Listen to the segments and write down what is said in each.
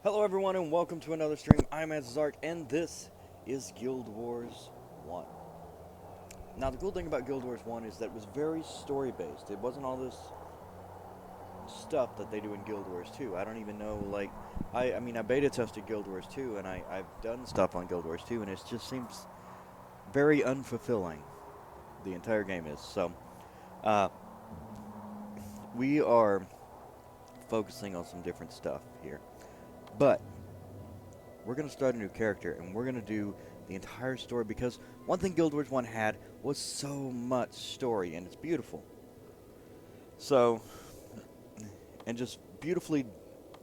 Hello everyone and welcome to another stream. I'm Antizark and this is Guild Wars 1. Now the cool thing about Guild Wars 1 is that it was very story based. It wasn't all this stuff that they do in Guild Wars 2. I don't even know, like, I mean I beta tested Guild Wars 2 and I've done stuff on Guild Wars 2 and it just seems very unfulfilling. The entire game is. So, we are focusing on some different stuff here. But we're going to start a new character, and we're going to do the entire story, because one thing Guild Wars 1 had was so much story, and it's beautiful. So, and just beautifully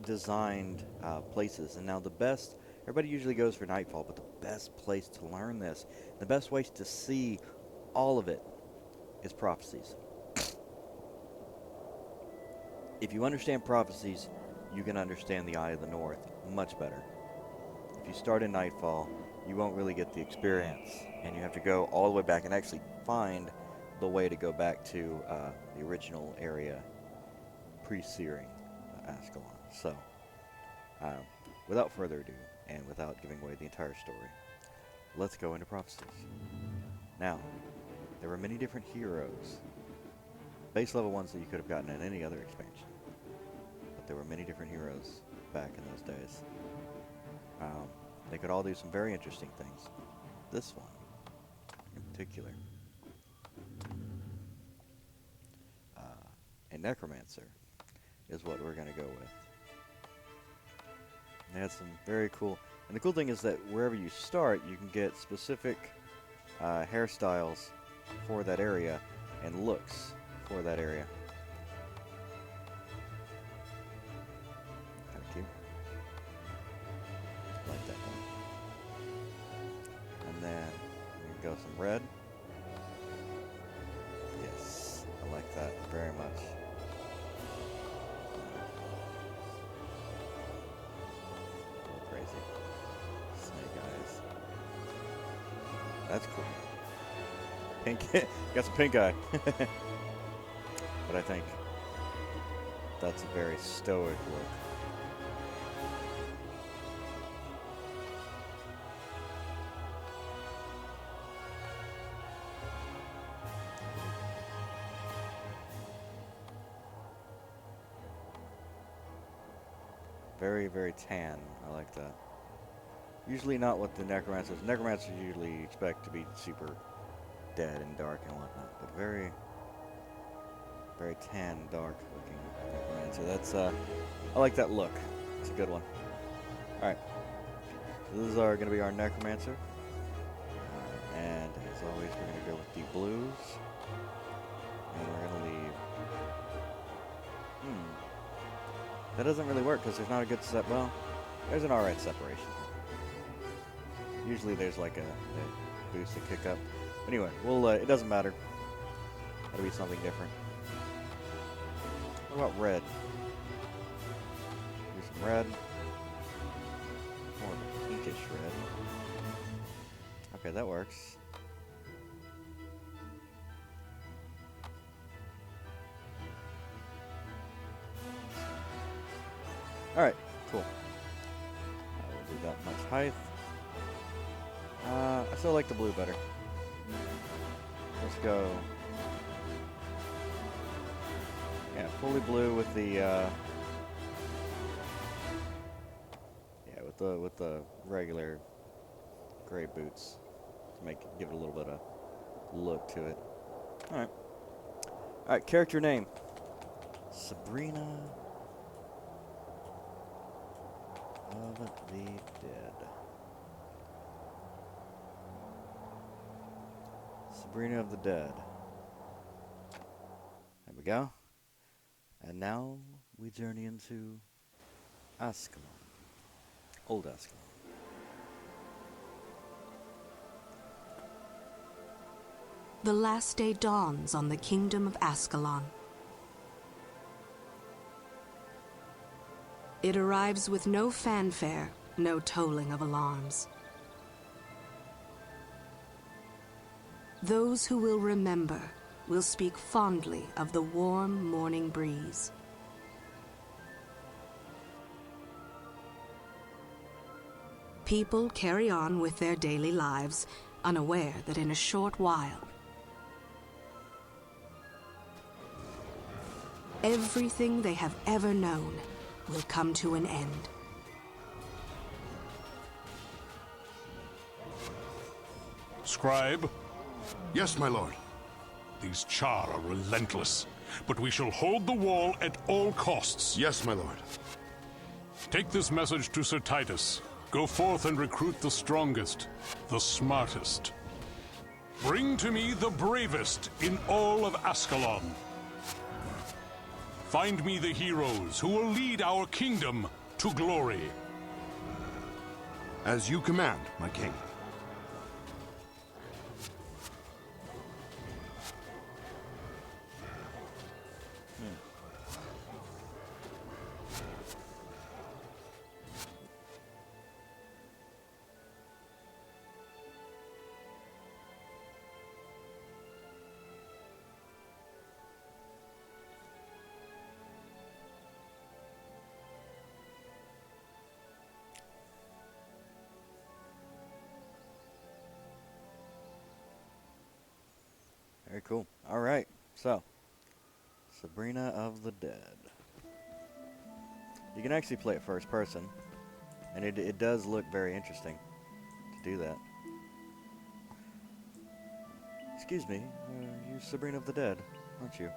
designed places. And now the best, everybody usually goes for Nightfall, but the best place to learn this, the best way to see all of it, is Prophecies. If you understand Prophecies, you can understand the Eye of the North much better. If you start in Nightfall, you won't really get the experience, and you have to go all the way back and actually find the way to go back to the original area pre-searing Ascalon. So, without further ado, and without giving away the entire story, let's go into Prophecies. Now, there were many different heroes, base level ones that you could have gotten in any other expansion, but there were many different heroes back in those days. They could all do some very interesting things. This one, in particular, a necromancer, is what we're going to go with. They had some very cool, and the cool thing is that wherever you start, you can get specific hairstyles for that area and looks for that area. Kind of cute. Like that one. And then we go some red. Yes, I like that very much. A little crazy. Snake eyes. That's cool. Pink. Got some pink eye. But I think that's a very stoic look. Very, very tan. I like that. Usually not what the necromancers. Necromancers usually expect to be super dead and dark and whatnot, but very, very tan, dark looking necromancer. That's I like that look. It's a good one. All right. So this is going to be our necromancer, and as always, we're going to go with the blues, and we're going to leave. That doesn't really work because there's not a good set. Well, there's an alright separation. Usually there's like a boost to kick up. Anyway, we'll, it doesn't matter. That'll be something different. What about red? Do some red. More of a pinkish red. Okay, that works. Alright, cool. We'll do that much height. I still like the blue better. Let's go. Yeah, fully blue with the with the regular gray boots to give it a little bit of look to it. All right. Character name: Sabrina of the Dead. Sabrina of the Dead. There we go. And now we journey into Ascalon. Old Ascalon. The last day dawns on the kingdom of Ascalon. It arrives with no fanfare, no tolling of alarms. Those who will remember will speak fondly of the warm morning breeze. People carry on with their daily lives, unaware that in a short while, everything they have ever known will come to an end. Scribe, Yes, my lord. these Char are relentless, but we shall hold the wall at all costs. Yes, my lord. Take this message to Sir Titus. Go forth and recruit the strongest, the smartest. Bring to me the bravest in all of Ascalon. Find me the heroes who will lead our kingdom to glory. As you command, my king. Very cool. All right, so Sabrina of the Dead. You can actually play it first person, and it does look very interesting to do that. Excuse me, you're Sabrina of the Dead, aren't you?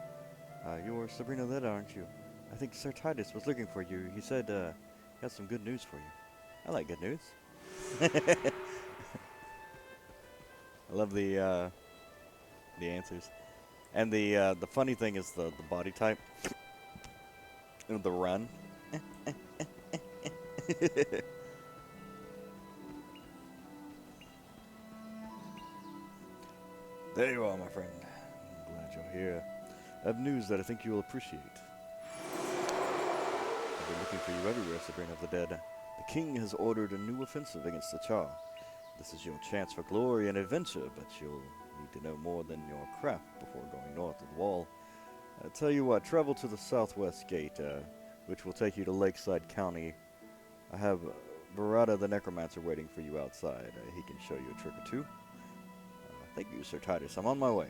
You're Sabrina of the Dead, aren't you? I think Sir Titus was looking for you. He said he has some good news for you. I like good news. I love the answers. And the funny thing is the body type. The run. There you are, my friend. I'm glad you're here. I have news that I think you will appreciate. I've been looking for you everywhere, Sabrina of the Dead. The king has ordered a new offensive against the Char. This is your chance for glory and adventure, but you'll need to know more than your craft before going north of the wall. I tell you what, travel to the southwest gate, which will take you to Lakeside County. I have Verada the Necromancer waiting for you outside. He can show you a trick or two. Thank you, Sir Titus. I'm on my way.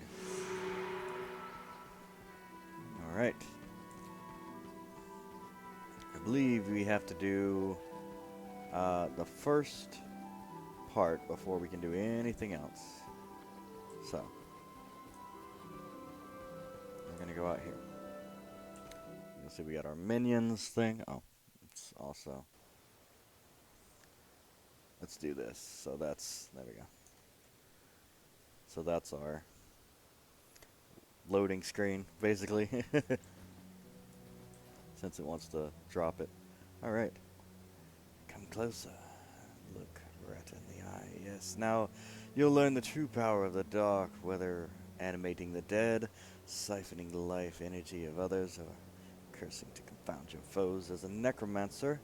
Alright. I believe we have to do the first part before we can do anything else. So, we're going to go out here. You'll see we got our minions thing. Oh, it's also... Let's do this. So that's... There we go. So that's our loading screen, basically. Since it wants to drop it. Alright. Come closer. Look right in the eye. Yes, now you'll learn the true power of the dark, whether animating the dead, siphoning the life energy of others, or cursing to confound your foes. As a necromancer,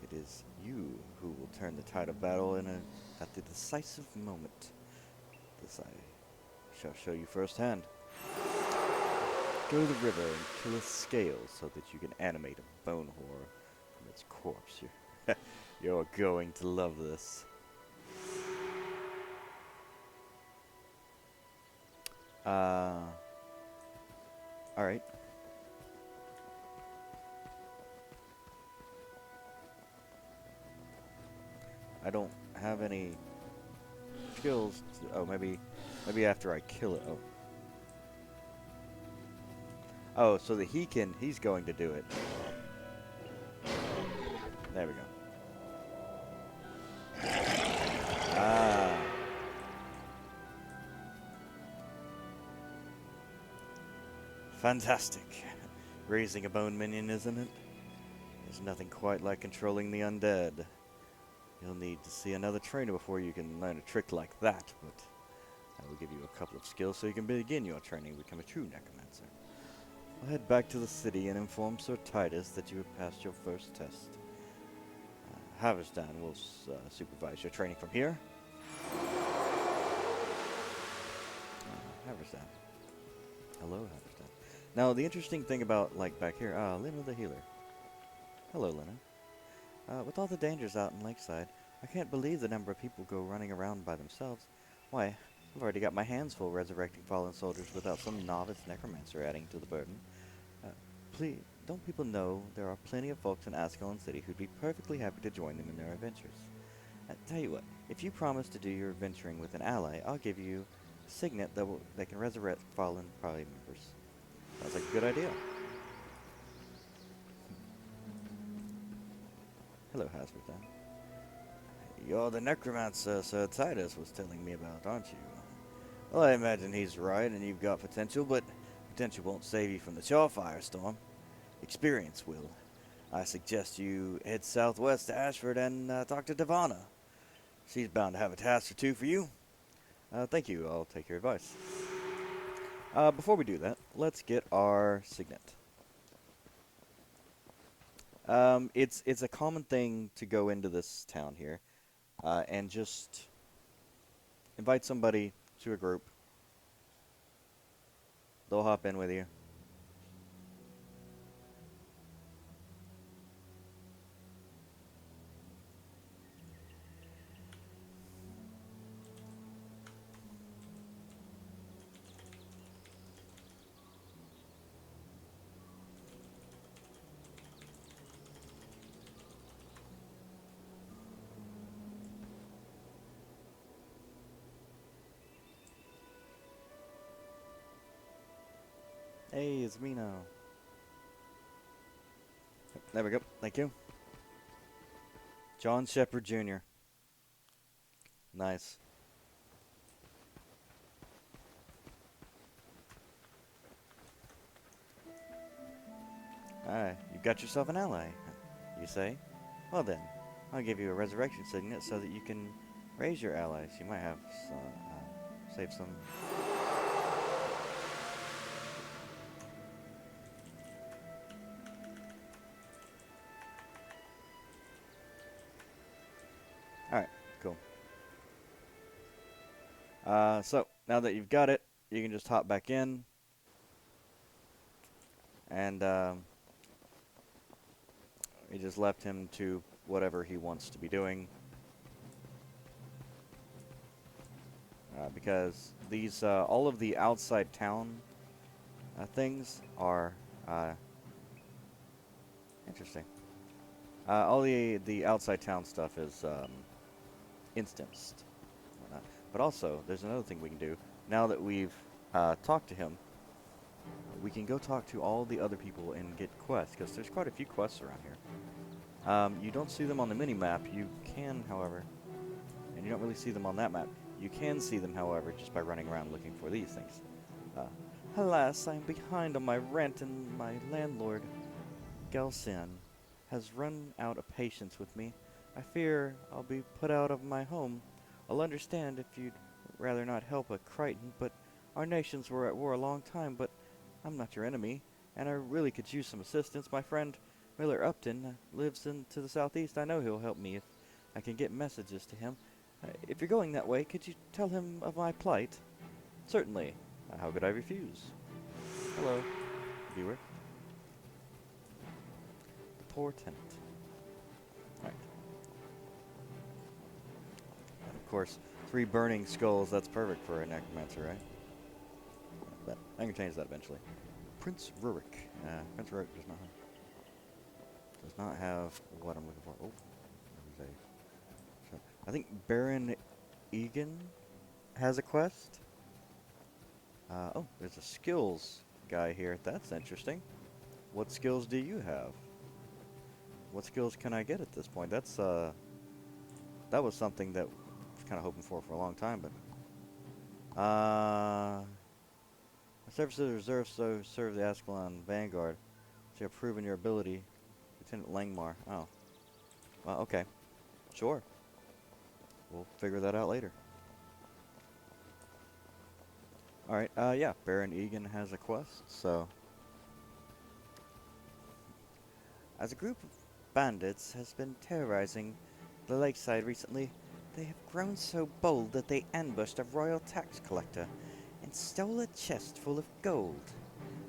it is you who will turn the tide of battle at the decisive moment. This I shall show you firsthand. Go to the river and kill a scale so that you can animate a bone horror from its corpse. You're going to love this. Alright. I don't have any skills. Oh, maybe after I kill it. Oh, so that he's going to do it. There we go. Ah. Fantastic. Raising a bone minion, isn't it? There's nothing quite like controlling the undead. You'll need to see another trainer before you can learn a trick like that, but I will give you a couple of skills so you can begin your training to become a true necromancer. I'll head back to the city and inform Sir Titus that you have passed your first test. Haverstan will supervise your training from here. Haverstan. Hello, Haverstan. Now, the interesting thing about, like, back here, Lena the healer. Hello, Lena. With all the dangers out in Lakeside, I can't believe the number of people go running around by themselves. Why, I've already got my hands full resurrecting fallen soldiers without some novice necromancer adding to the burden. Please, don't people know there are plenty of folks in Ascalon City who'd be perfectly happy to join them in their adventures? Tell you what, if you promise to do your adventuring with an ally, I'll give you a signet that can resurrect fallen party members. Sounds like a good idea. Hello, Hasperton. You're the necromancer Sir Titus was telling me about, aren't you? Well, I imagine he's right, and you've got potential, but potential won't save you from the Charfire storm. Experience will. I suggest you head southwest to Ashford and talk to Devana. She's bound to have a task or two for you. Thank you. I'll take your advice. Before we do that, let's get our signet. It's a common thing to go into this town here and just invite somebody to a group. They'll hop in with you. Hey, it's me now. There we go. Thank you. John Shepard Jr. Nice. Alright, you've got yourself an ally, you say? Well then, I'll give you a resurrection signet so that you can raise your allies. You might have save some. Alright, cool. So, now that you've got it, you can just hop back in. And, we just left him to whatever he wants to be doing. Because these, all of the outside town things are, interesting. All the outside town stuff is, instanced. But also, there's another thing we can do. Now that we've talked to him, we can go talk to all the other people and get quests, because there's quite a few quests around here. You don't see them on the mini-map. You can, however, and you don't really see them on that map. You can see them, however, just by running around looking for these things. Alas, I'm behind on my rent, and my landlord, Gelsin, has run out of patience with me. I fear I'll be put out of my home. I'll understand if you'd rather not help a Crichton, but our nations were at war a long time, but I'm not your enemy, and I really could use some assistance. My friend Miller Upton lives to the southeast. I know he'll help me if I can get messages to him. If you're going that way, could you tell him of my plight? Certainly. How could I refuse? Hello, viewer. The poor tenant. Right. And of course, 3 burning skulls. That's perfect for a necromancer, right? But I can change that eventually. Prince Rurik. Prince Rurik does not have what I'm looking for. Oh, there was I think Baron Egan has a quest. Oh, there's a skills guy here. That's interesting. What skills do you have? What skills can I get at this point? That's that was something that I was kind of hoping for a long time, but my services reserved so serve the Ascalon Vanguard. So you have proven your ability, Lieutenant Langmar. Oh, well, okay, sure. We'll figure that out later. Alright, yeah, Baron Egan has a quest, so. As a group of bandits has been terrorizing the lakeside recently, they have grown so bold that they ambushed a royal tax collector and stole a chest full of gold.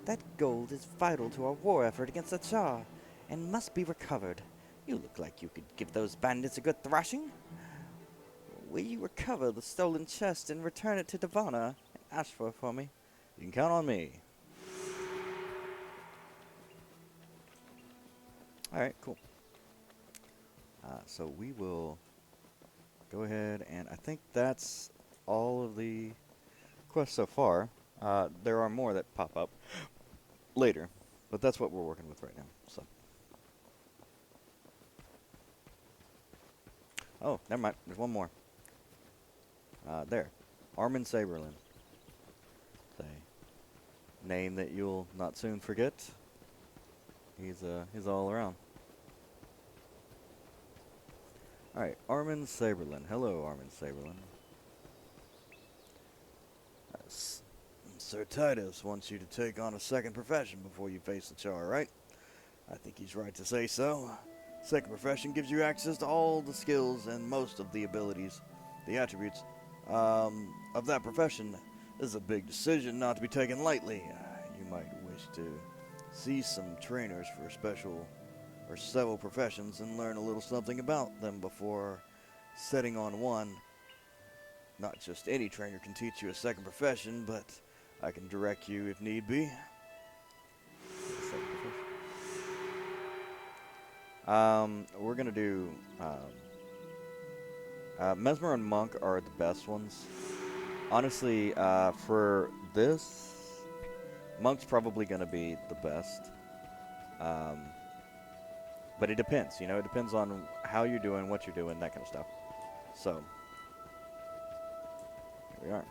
That gold is vital to our war effort against the Tsar and must be recovered. You look like you could give those bandits a good thrashing. Will you recover the stolen chest and return it to Devana and Ashford for me? You can count on me. Alright, cool. So we will go ahead, and I think that's all of the quests so far. There are more that pop up later, but that's what we're working with right now. So, oh, never mind. There's one more. There, Armin Saberlin. A name that you'll not soon forget. He's all around. All right, Armin Saberlin. Hello, Armin Saberlin. Sir Titus wants you to take on a second profession before you face the Char, right? I think he's right to say so. Second profession gives you access to all the skills and most of the abilities, the attributes, of that profession. This is a big decision not to be taken lightly. You might wish to see some trainers for special or several professions and learn a little something about them before setting on one. Not just any trainer can teach you a second profession, but I can direct you if need be. We're gonna do Mesmer and Monk are the best ones. Honestly, for this, Monk's probably gonna be the best. But it depends, you know, it depends on how you're doing, what you're doing, that kind of stuff. So, here we are.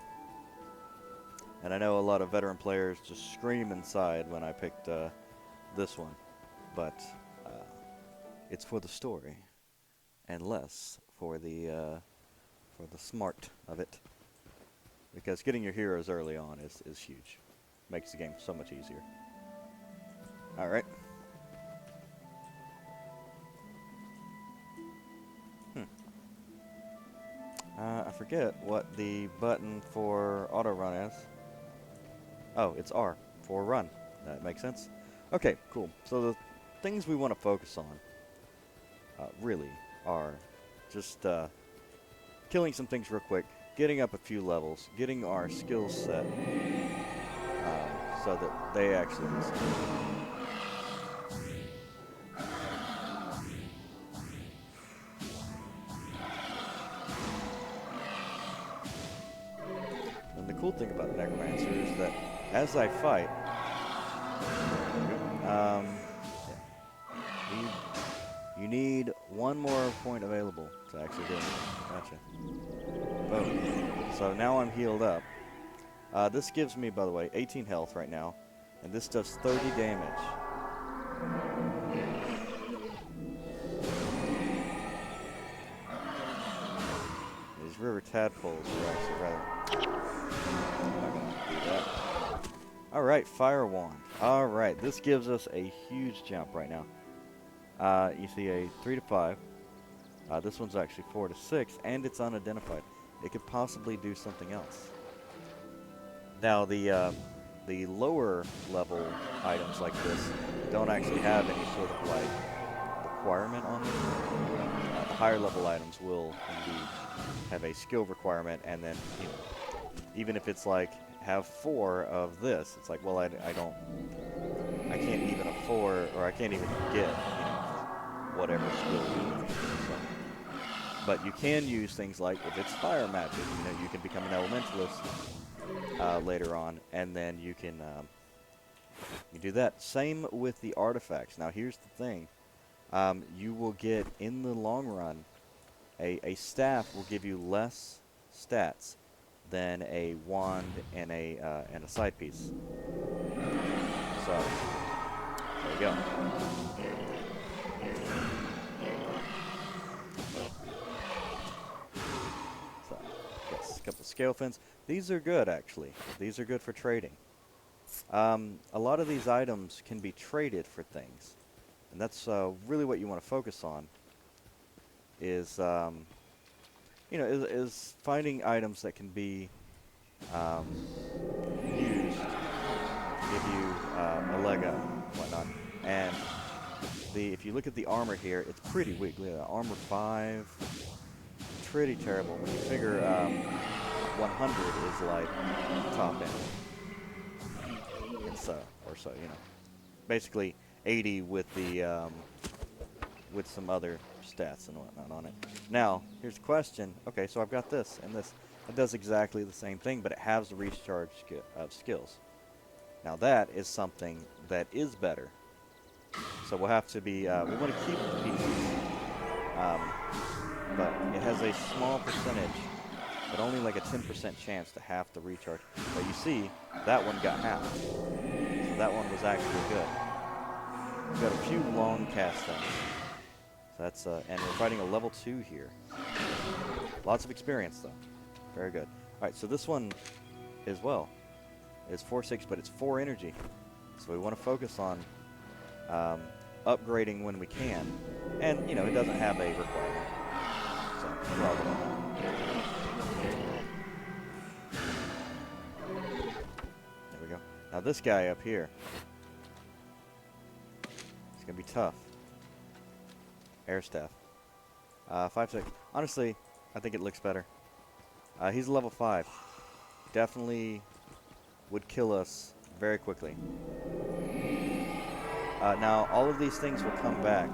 And I know a lot of veteran players just scream inside when I picked this one, but it's for the story and less for the smart of it. Because getting your heroes early on is huge. Makes the game so much easier. Alright. I forget what the button for auto run is. Oh, it's R for run. That makes sense. Okay, cool. So the things we want to focus on really are just killing some things real quick, getting up a few levels, getting our skills set so that they actually listen. And the cool thing about Necromancer is that as I fight, you need one more point available to actually do it. Gotcha. Boom. So now I'm healed up. This gives me, by the way, 18 health right now, and this does 30 damage. These river tadpoles are actually rather... I'm not gonna do that. Alright, Fire Wand. Alright, this gives us a huge jump right now. You see a 3 to 5. This one's actually 4 to 6, and it's unidentified. It could possibly do something else. Now, the lower level items like this don't actually have any sort of like requirement on them. The higher level items will indeed have a skill requirement, and then, you know, even if it's like have 4 of this, it's like, well, I can't even afford, or I can't even get, you know, whatever skill you need. But you can use things like, if it's fire magic, you know, you can become an elementalist later on, and then you can you do that. Same with the artifacts. Now here's the thing. You will get, in the long run, a staff will give you less stats than a wand and a side piece. So there you go. So yes, a couple of scale fins. These are good, actually. These are good for trading. A lot of these items can be traded for things, and that's really what you want to focus on. Is you know, is finding items that can be used to give you a leg up and whatnot. And if you look at the armor here, it's pretty weak. Look at that, armor 5, pretty terrible. When you figure 100 is like top end, it's or so, you know, basically 80 with the with some other stats and whatnot on it. Now, here's the question. Okay, so I've got this and this. It does exactly the same thing, but it has the recharge of skills. Now that is something that is better. So we'll have to be, we want to keep the pieces, but it has a small percentage, but only like a 10% chance to half the recharge. But you see, that one got half. So that one was actually good. We've got a few long cast things. So that's, and we're fighting a level 2 here. Lots of experience though. Very good. Alright, so this one as well is 4/6, but it's 4 energy. So we want to focus on upgrading when we can. And, you know, it doesn't have a requirement. So, there we go. Now this guy up here, it's going to be tough. Air staff. 5/6. Honestly, I think it looks better. He's level 5. Definitely would kill us very quickly. Now, all of these things will come back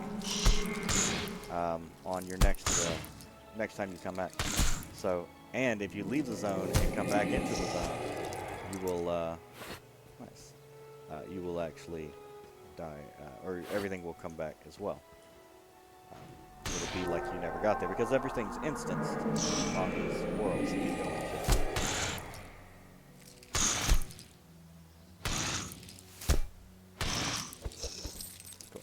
on your next time you come back. So, and if you leave the zone and come back into the zone, you will you will actually die, or everything will come back as well. It'll be like you never got there because everything's instanced on these worlds that you go into. Cool.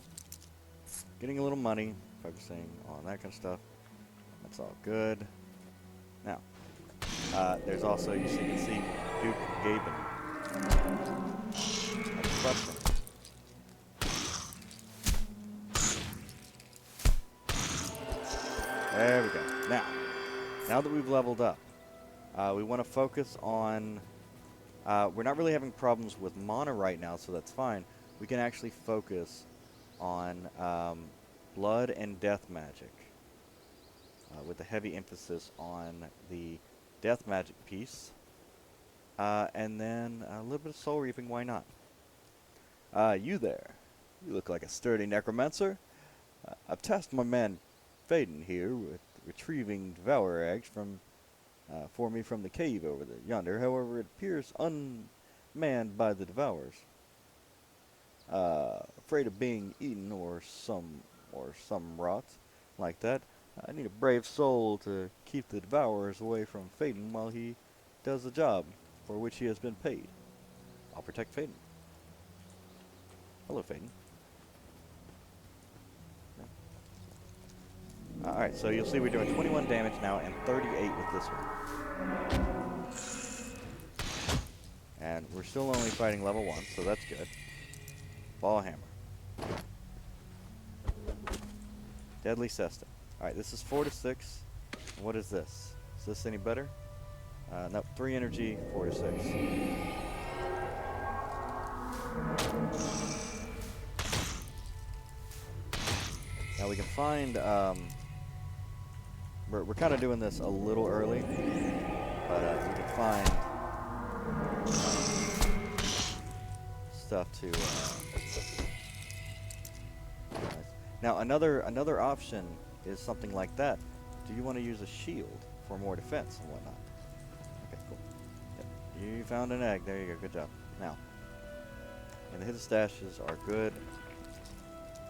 Getting a little money, focusing on that kind of stuff. That's all good. Now, there's also, you can see Duke Gaben. That's a question. There we go. Now that we've leveled up, we want to focus on, we're not really having problems with mana right now, so that's fine. We can actually focus on blood and death magic, with a heavy emphasis on the death magic piece, and then a little bit of soul reaping, why not? You there. You look like a sturdy necromancer. I've tasked my man Faden here with retrieving devourer eggs for me from the cave over there yonder. However, it appears unmanned by the devourers. Afraid of being eaten or some rot like that. I need a brave soul to keep the devourers away from Faden while he does the job for which he has been paid. I'll protect Faden. Hello, Faden. Alright, so you'll see we're doing 21 damage now and 38 with this one. And we're still only fighting level 1, so that's good. Ball hammer. Deadly Cesta. Alright, this is 4/6. What is this? Is this any better? Nope, 3 energy, 4/6. Now we can find, we're kind of doing this a little early, but we can find stuff to. Now another option is something like that. Do you want to use a shield for more defense and whatnot? Okay, cool. Yep. You found an egg. There you go. Good job. Now, and the hidden stashes are good.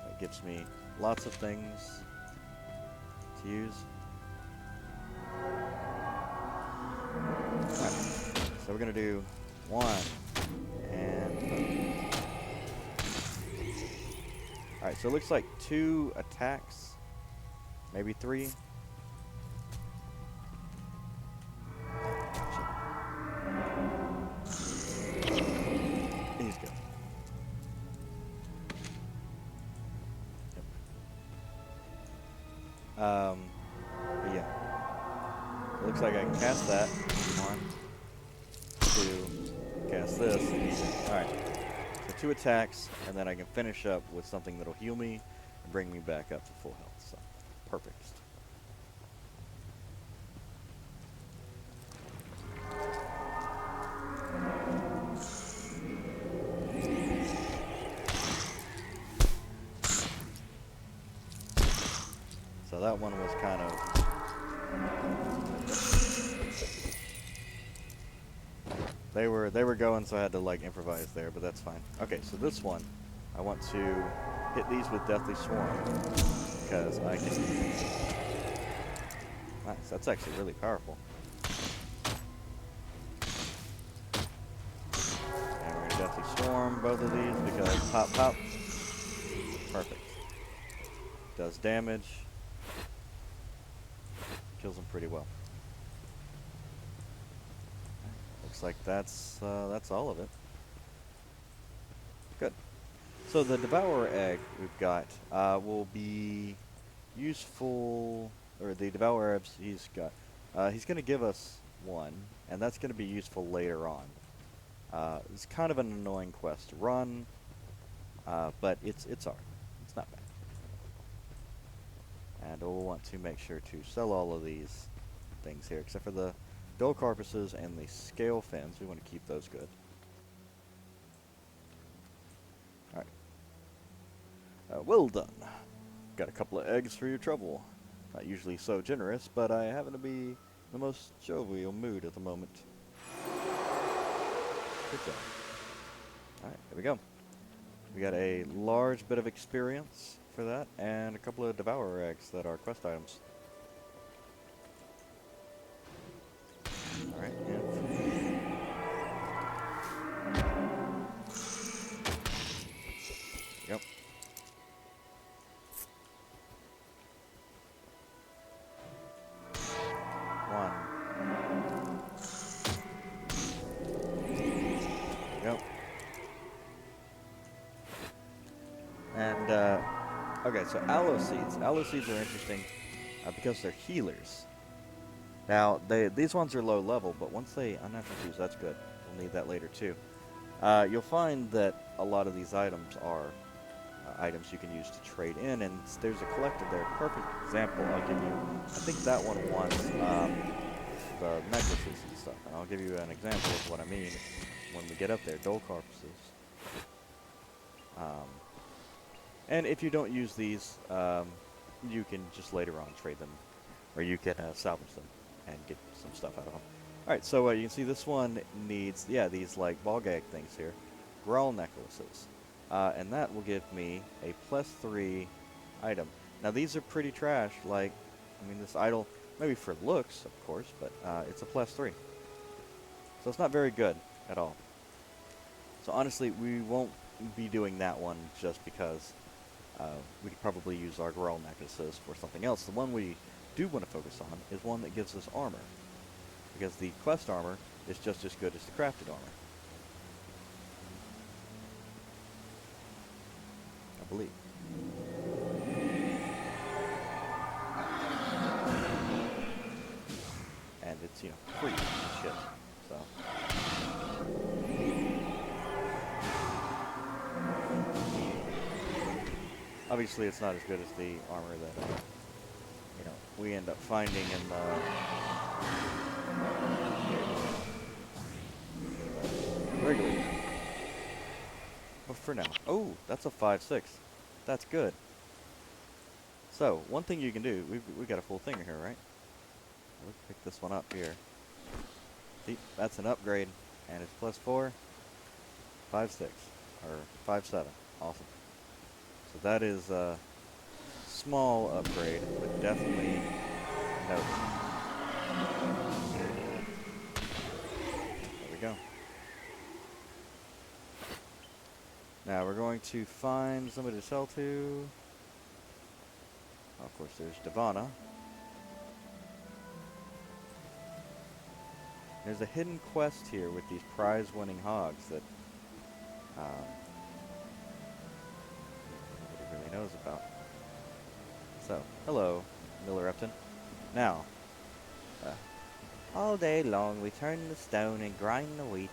That gives me lots of things to use. Alright, so we're going to do 1 and... Alright, so it looks like 2 attacks, maybe 3. He's good. But yeah. It looks like I can cast that. 1, 2, cast this. Alright. So 2 attacks, and then I can finish up with something that'll heal me, bring me back up to full health. So, perfect. So that one was kind of... They were going, so I had to like improvise there, but that's fine. Okay, so this one, I want to hit these with Deathly Swarm because I can. Nice, that's actually really powerful. And we're gonna Deathly Swarm both of these because pop pop, perfect. Does damage, kills them pretty well. Looks like that's all of it. Good. So the Devourer egg we've got will be useful, or the Devourer eggs he's got. He's going to give us one, and that's going to be useful later on. It's kind of an annoying quest to run, but it's alright. It's not bad. And we'll want to make sure to sell all of these things here, except for the dull carcasses and the scale fins. We want to keep those good. Alright. Well done. Got a couple of eggs for your trouble. Not usually so generous, but I happen to be in the most jovial mood at the moment. Good job. Alright, there we go. We got a large bit of experience for that, and a couple of Devourer eggs that are quest items. Alright, yeah. Yep. One. Yep. And, okay, so aloe seeds. Aloe seeds are interesting because they're healers. Now, these ones are low level, but once they unnatural fuse, that's good. We'll need that later too. You'll find that a lot of these items are items you can use to trade in, and there's a collector there. Perfect example. I'll give you. I think that one wants the necklaces and stuff, and I'll give you an example of what I mean when we get up there. Dull carcasses. And if you don't use these, you can just later on trade them, or you can salvage them and get some stuff out of them. Alright, so you can see this one needs, these like ball gag things here. Growl necklaces. And that will give me a +3 item. Now these are pretty trash, like, I mean this idol, maybe for looks, of course, but it's a +3. So it's not very good at all. So honestly, we won't be doing that one just because we could probably use our growl necklaces for something else. The one we do want to focus on is one that gives us armor, because the quest armor is just as good as the crafted armor, I believe. And it's, you know, free and shit, so. Obviously it's not as good as the armor that you know, we end up finding in the regular. But for now, oh, that's a 5/6. That's good. So one thing you can do, we got a full thing here, right? Let's pick this one up here. See, that's an upgrade, and it's +4, 5/6, or 5/7. Awesome. So that is a small upgrade, but definitely noted. There we go. Now we're going to find somebody to sell to. Of course, there's Devana. There's a hidden quest here with these prize-winning hogs that nobody really knows about. So, hello, Miller Upton. Now, all day long we turn the stone and grind the wheat.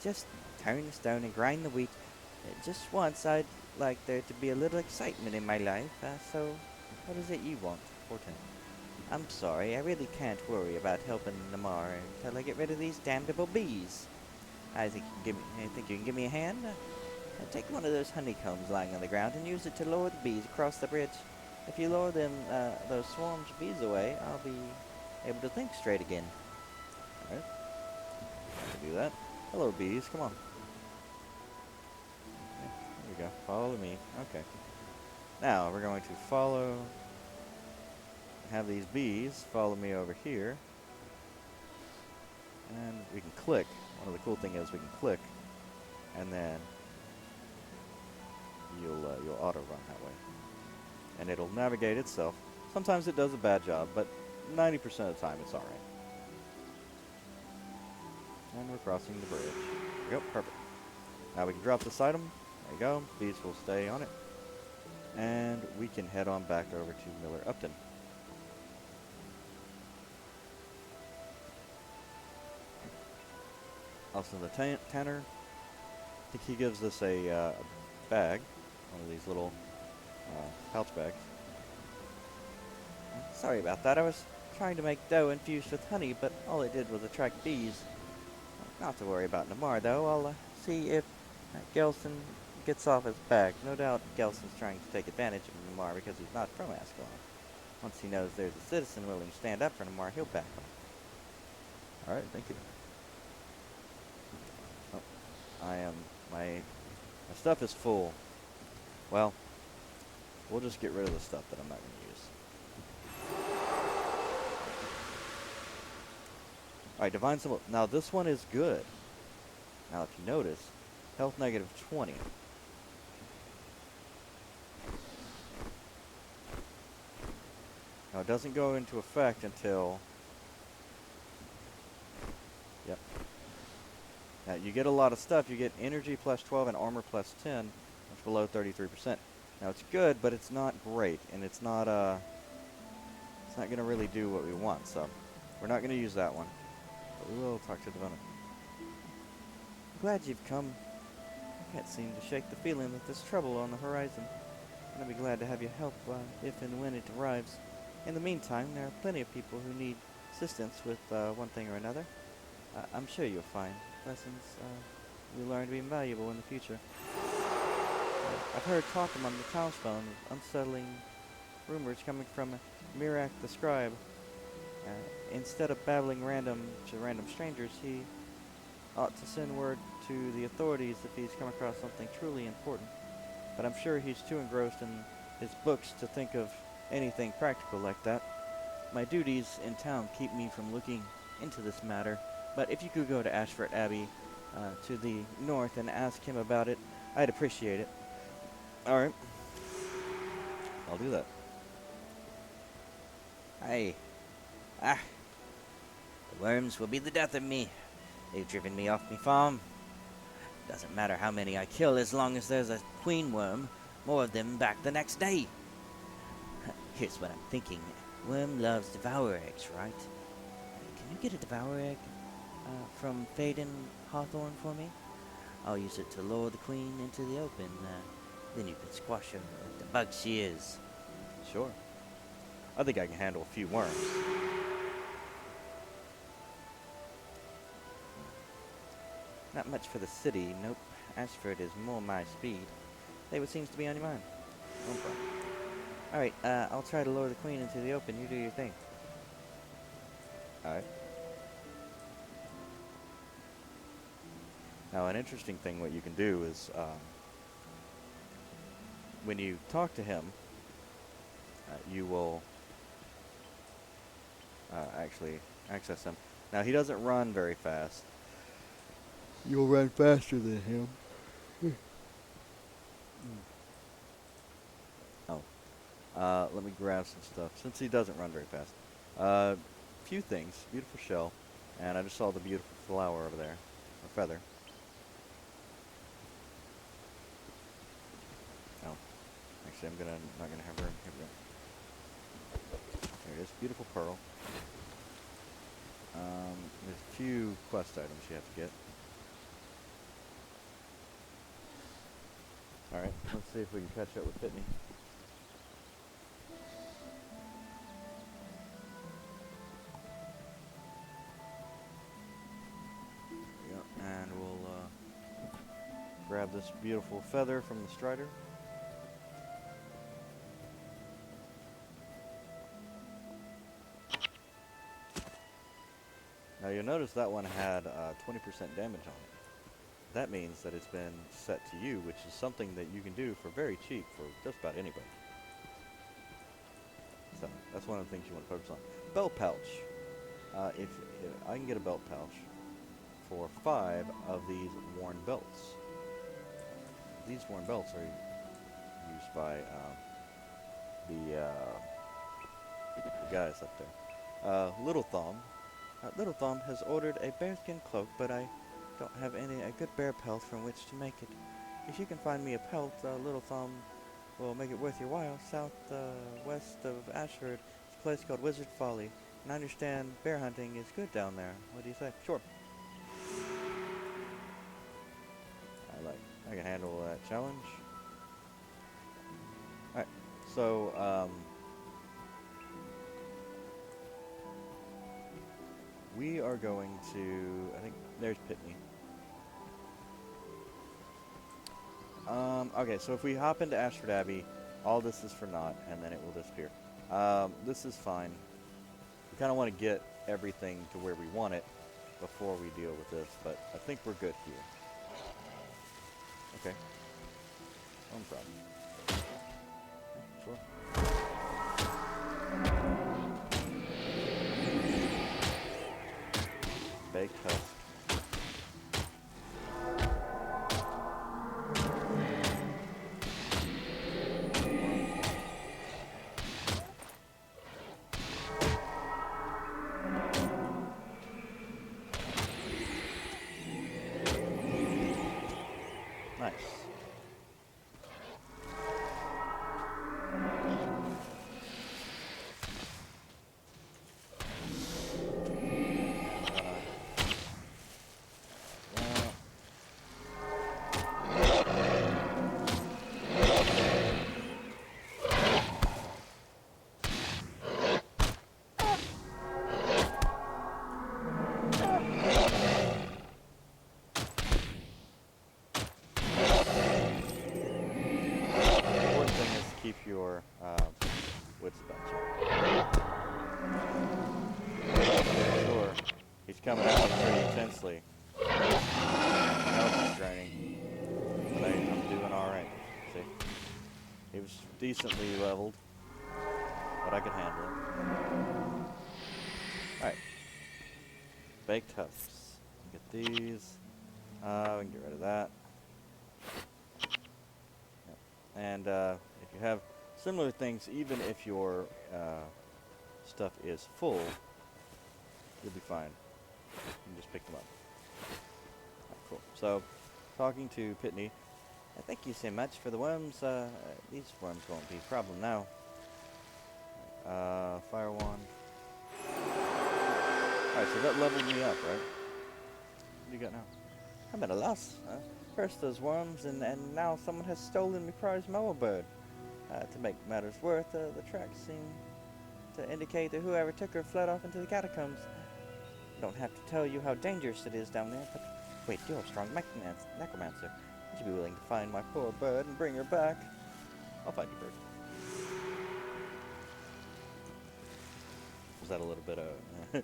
Just turn the stone and grind the wheat. Just once I'd like there to be a little excitement in my life, so what is it you want, Fortin? I'm sorry, I really can't worry about helping Namar until I get rid of these damnable bees. I think you can give me a hand? Take one of those honeycombs lying on the ground and use it to lure the bees across the bridge. If you lure those swarms of bees away, I'll be able to think straight again. Alright. I can do that. Hello, bees. Come on. Okay, there we go. Follow me. Okay. Now, we're going to have these bees follow me over here. And we can click. One of the cool things is we can click, and then you'll auto run that way, and it'll navigate itself. Sometimes it does a bad job, but 90% of the time it's all right. And we're crossing the bridge. There we go, perfect. Now we can drop this item. There you go. Bees will stay on it, and we can head on back over to Miller Upton. Also, the tanner, I think he gives us a bag, one of these little pouch bags. Sorry about that. I was trying to make dough infused with honey, but all it did was attract bees. Not to worry about Namar, though. I'll see if Gelson gets off his back. No doubt Gelson's trying to take advantage of Namar because he's not from Ascalon. Once he knows there's a citizen willing to stand up for Namar, he'll back him. Alright, thank you. My stuff is full. Well, we'll just get rid of the stuff that I'm not going to use. Alright, Divine Symbol. Now this one is good. Now if you notice, health negative 20. Now it doesn't go into effect until... Yep. Now, you get a lot of stuff. You get energy plus 12 and armor plus 10, which is below 33%. Now, it's good, but it's not great, and it's not going to really do what we want, so we're not going to use that one. But we will talk to Devona. I'm glad you've come. I can't seem to shake the feeling that there's trouble on the horizon, and I'll be glad to have your help if and when it arrives. In the meantime, there are plenty of people who need assistance with one thing or another. I'm sure you'll find lessons you learn to be invaluable in the future. I've heard talk among the townsfolk of unsettling rumors coming from Mirak the Scribe. Instead of babbling to random strangers, he ought to send word to the authorities if he's come across something truly important. But I'm sure he's too engrossed in his books to think of anything practical like that. My duties in town keep me from looking into this matter. But if you could go to Ashford Abbey to the north and ask him about it, I'd appreciate it. Alright. I'll do that. The worms will be the death of me. They've driven me off me farm. Doesn't matter how many I kill as long as there's a queen worm, more of them back the next day. Here's what I'm thinking. Worm loves devour eggs, right? Can you get a devour egg from Faden Hawthorne for me? I'll use it to lure the queen into the open. Then you can squash her like the bug she is. Sure. I think I can handle a few worms. Not much for the city, nope. Ashford is more my speed. Hey, what seems to be on your mind? No problem. Alright, I'll try to lure the queen into the open. You do your thing. Alright. Now, an interesting thing what you can do is, when you talk to him, you will actually access him. Now, he doesn't run very fast. You'll run faster than him. Oh. Let me grab some stuff, since he doesn't run very fast. Few things. Beautiful shell. And I just saw the beautiful flower over there. Or feather. Oh. Actually, not gonna have room. Here we go. There it is. Beautiful pearl. There's a few quest items you have to get. Alright, let's see if we can catch up with Pitney. Yep, and we'll grab this beautiful feather from the Strider. Now you'll notice that one had 20% damage on it. That means that it's been set to you, which is something that you can do for very cheap for just about anybody. So that's one of the things you want to focus on. Belt pouch. If I can get a belt pouch for 5 of these worn belts. These worn belts are used by the guys up there. Little Thumb. Little Thumb has ordered a bearskin cloak, but I don't have a good bear pelt from which to make it. If you can find me a pelt, Little Thumb will make it worth your while. West of Ashford, it's a place called Wizard Folly, and I understand bear hunting is good down there. What do you say? Sure. I can handle that challenge. Alright, so, we are going to, I think, there's Pitney. Okay, so if we hop into Ashford Abbey, all this is for naught, and then it will disappear. This is fine. We kind of want to get everything to where we want it before we deal with this, but I think we're good here. Okay. No problem. Sure. Baked husk. Nice. Your wits about you. Sure, he's coming at me pretty intensely. Health is draining, but I'm doing all right. See, he was decently leveled, but I could handle it. All right, baked husks. Get these. We can get rid of that. Yep. And if you have similar things, even if your stuff is full, you'll be fine. You can just pick them up. Right, cool. So, talking to Pitney, thank you so much for the worms. These worms won't be a problem now. Fire wand. Alright, so that leveled me up, right? What do you got now? I'm at a loss. First those worms, and now someone has stolen my prize mower bird. To make matters worse, the tracks seem to indicate that whoever took her fled off into the catacombs. I don't have to tell you how dangerous it is down there, but wait, you're a strong necromancer. Would you be willing to find my poor bird and bring her back? I'll find your bird. Was that a little bit of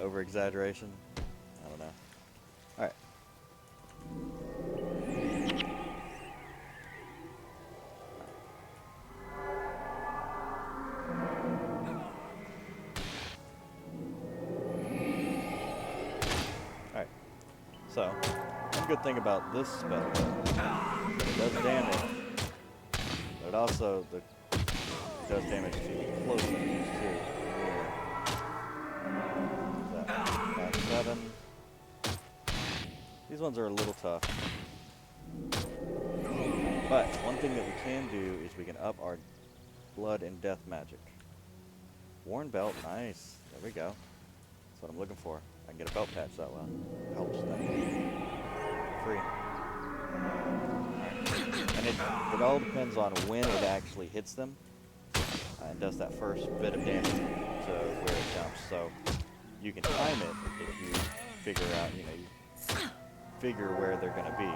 over-exaggeration? I don't know. Alright. So, one good thing about this spell, it does damage, but it also does damage to close enemies too. That's 7. These ones are a little tough. But one thing that we can do is we can up our blood and death magic. Worn belt, nice. There we go. That's what I'm looking for. I can get a belt patch that well. Helps that. Free. And and it all depends on when it actually hits them and does that first bit of damage to where it jumps. So you can time it if you figure out, you figure where they're going to be.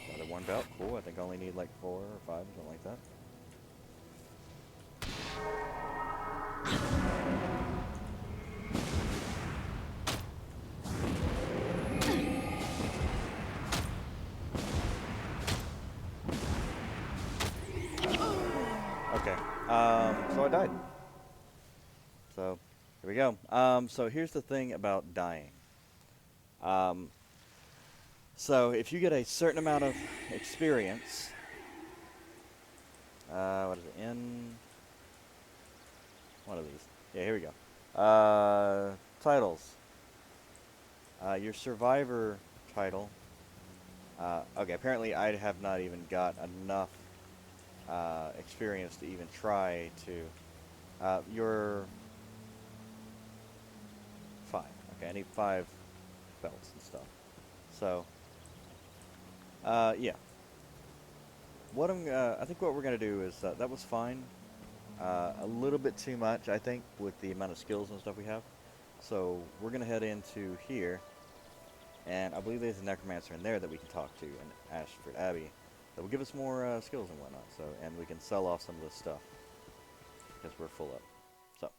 Another one belt, cool. I think I only need like 4 or 5, something like that. Okay, so I died. So, here we go. So here's the thing about dying. So if you get a certain amount of experience, what is it, in one of these? Yeah, here we go. Titles. Your survivor title. Okay, apparently I have not even got enough experience to even try to. Your 5. Okay, I need 5 belts and stuff. So, yeah. I think what we're gonna do is that was fine. A little bit too much, I think, with the amount of skills and stuff we have. So we're gonna head into here, and I believe there's a necromancer in there that we can talk to in Ashford Abbey that will give us more skills and whatnot. So, and we can sell off some of this stuff because we're full up. So,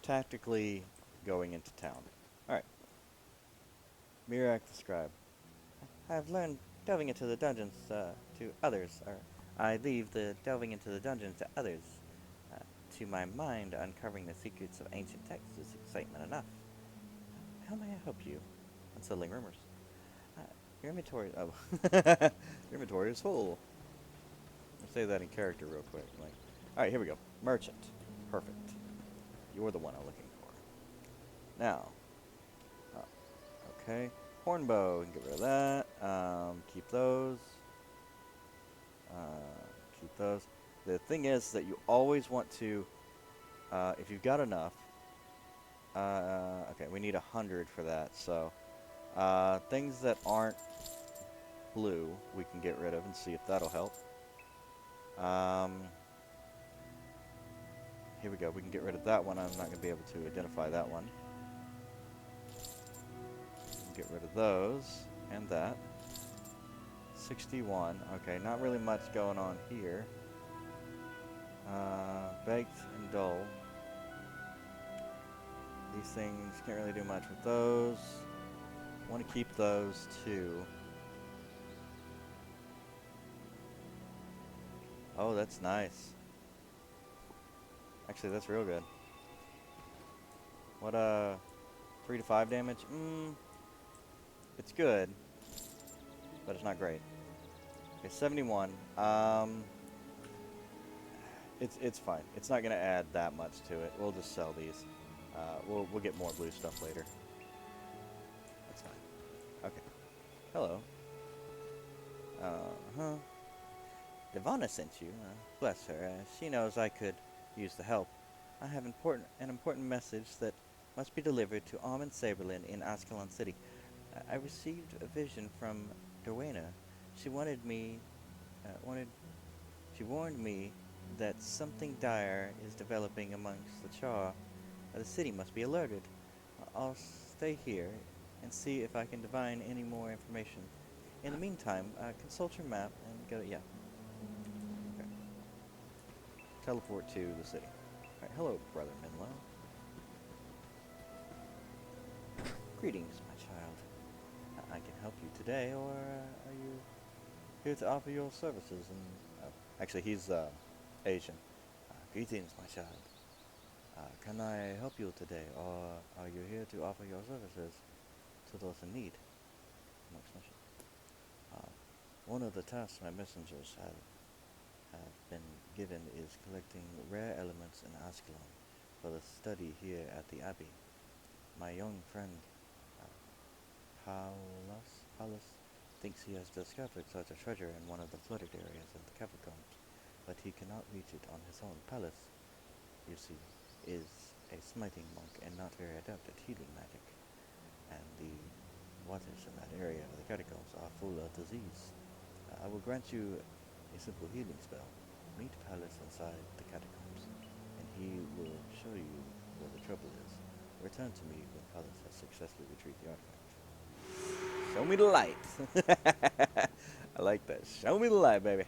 tactically going into town. All right. Mirak the Scribe. I've learned delving into the dungeons to others, or I leave the delving into the dungeons to others. To my mind, uncovering the secrets of ancient texts is excitement enough. How may I help you? Unsettling rumors. Your inventory. Oh, your inventory is full. I'll say that in character real quick. Like, all right, here we go. Merchant. Perfect. You're the one I'm looking for. Now. Okay. Hornbow. Get rid of that. Keep those. Keep those. The thing is that you always want to, if you've got enough, okay, we need 100 for that, so, things that aren't blue, we can get rid of and see if that'll help. Here we go, we can get rid of that one. I'm not going to be able to identify that one. Get rid of those, and that. 61, okay, not really much going on here. Baked and dull. These things can't really do much with those. Want to keep those too. Oh, that's nice. Actually, that's real good. What, 3 to 5 damage? It's good, but it's not great. Okay, 71. It's fine. It's not gonna add that much to it. We'll just sell these. We'll get more blue stuff later. That's fine. Okay. Hello. Devana sent you. Bless her. She knows I could use the help. I have an important message that must be delivered to Armin Saberlin in Ascalon City. I received a vision from Dorwena. She warned me that something dire is developing amongst the Char. The city must be alerted. I'll stay here and see if I can divine any more information. In the meantime, consult your map and go. Yeah. Okay. Teleport to the city. All right. Hello, Brother Minlow. Greetings, my child. I can help you today, or are you here to offer your services? And actually, he's Asian. Greetings, my child. Can I help you today, or are you here to offer your services to those in need? One of the tasks my messengers have been given is collecting rare elements in Ascalon for the study here at the Abbey. My young friend, Paulus, thinks he has discovered such a treasure in one of the flooded areas of the catacombs, but he cannot reach it on his own. Pallas, you see, is a smiting monk and not very adept at healing magic, and the waters in that area of the catacombs are full of disease. I will grant you a simple healing spell. Meet Pallas inside the catacombs, and he will show you where the trouble is. Return to me when Pallas has successfully retrieved the artifact. Show me the light. I like that. Show me the light, baby.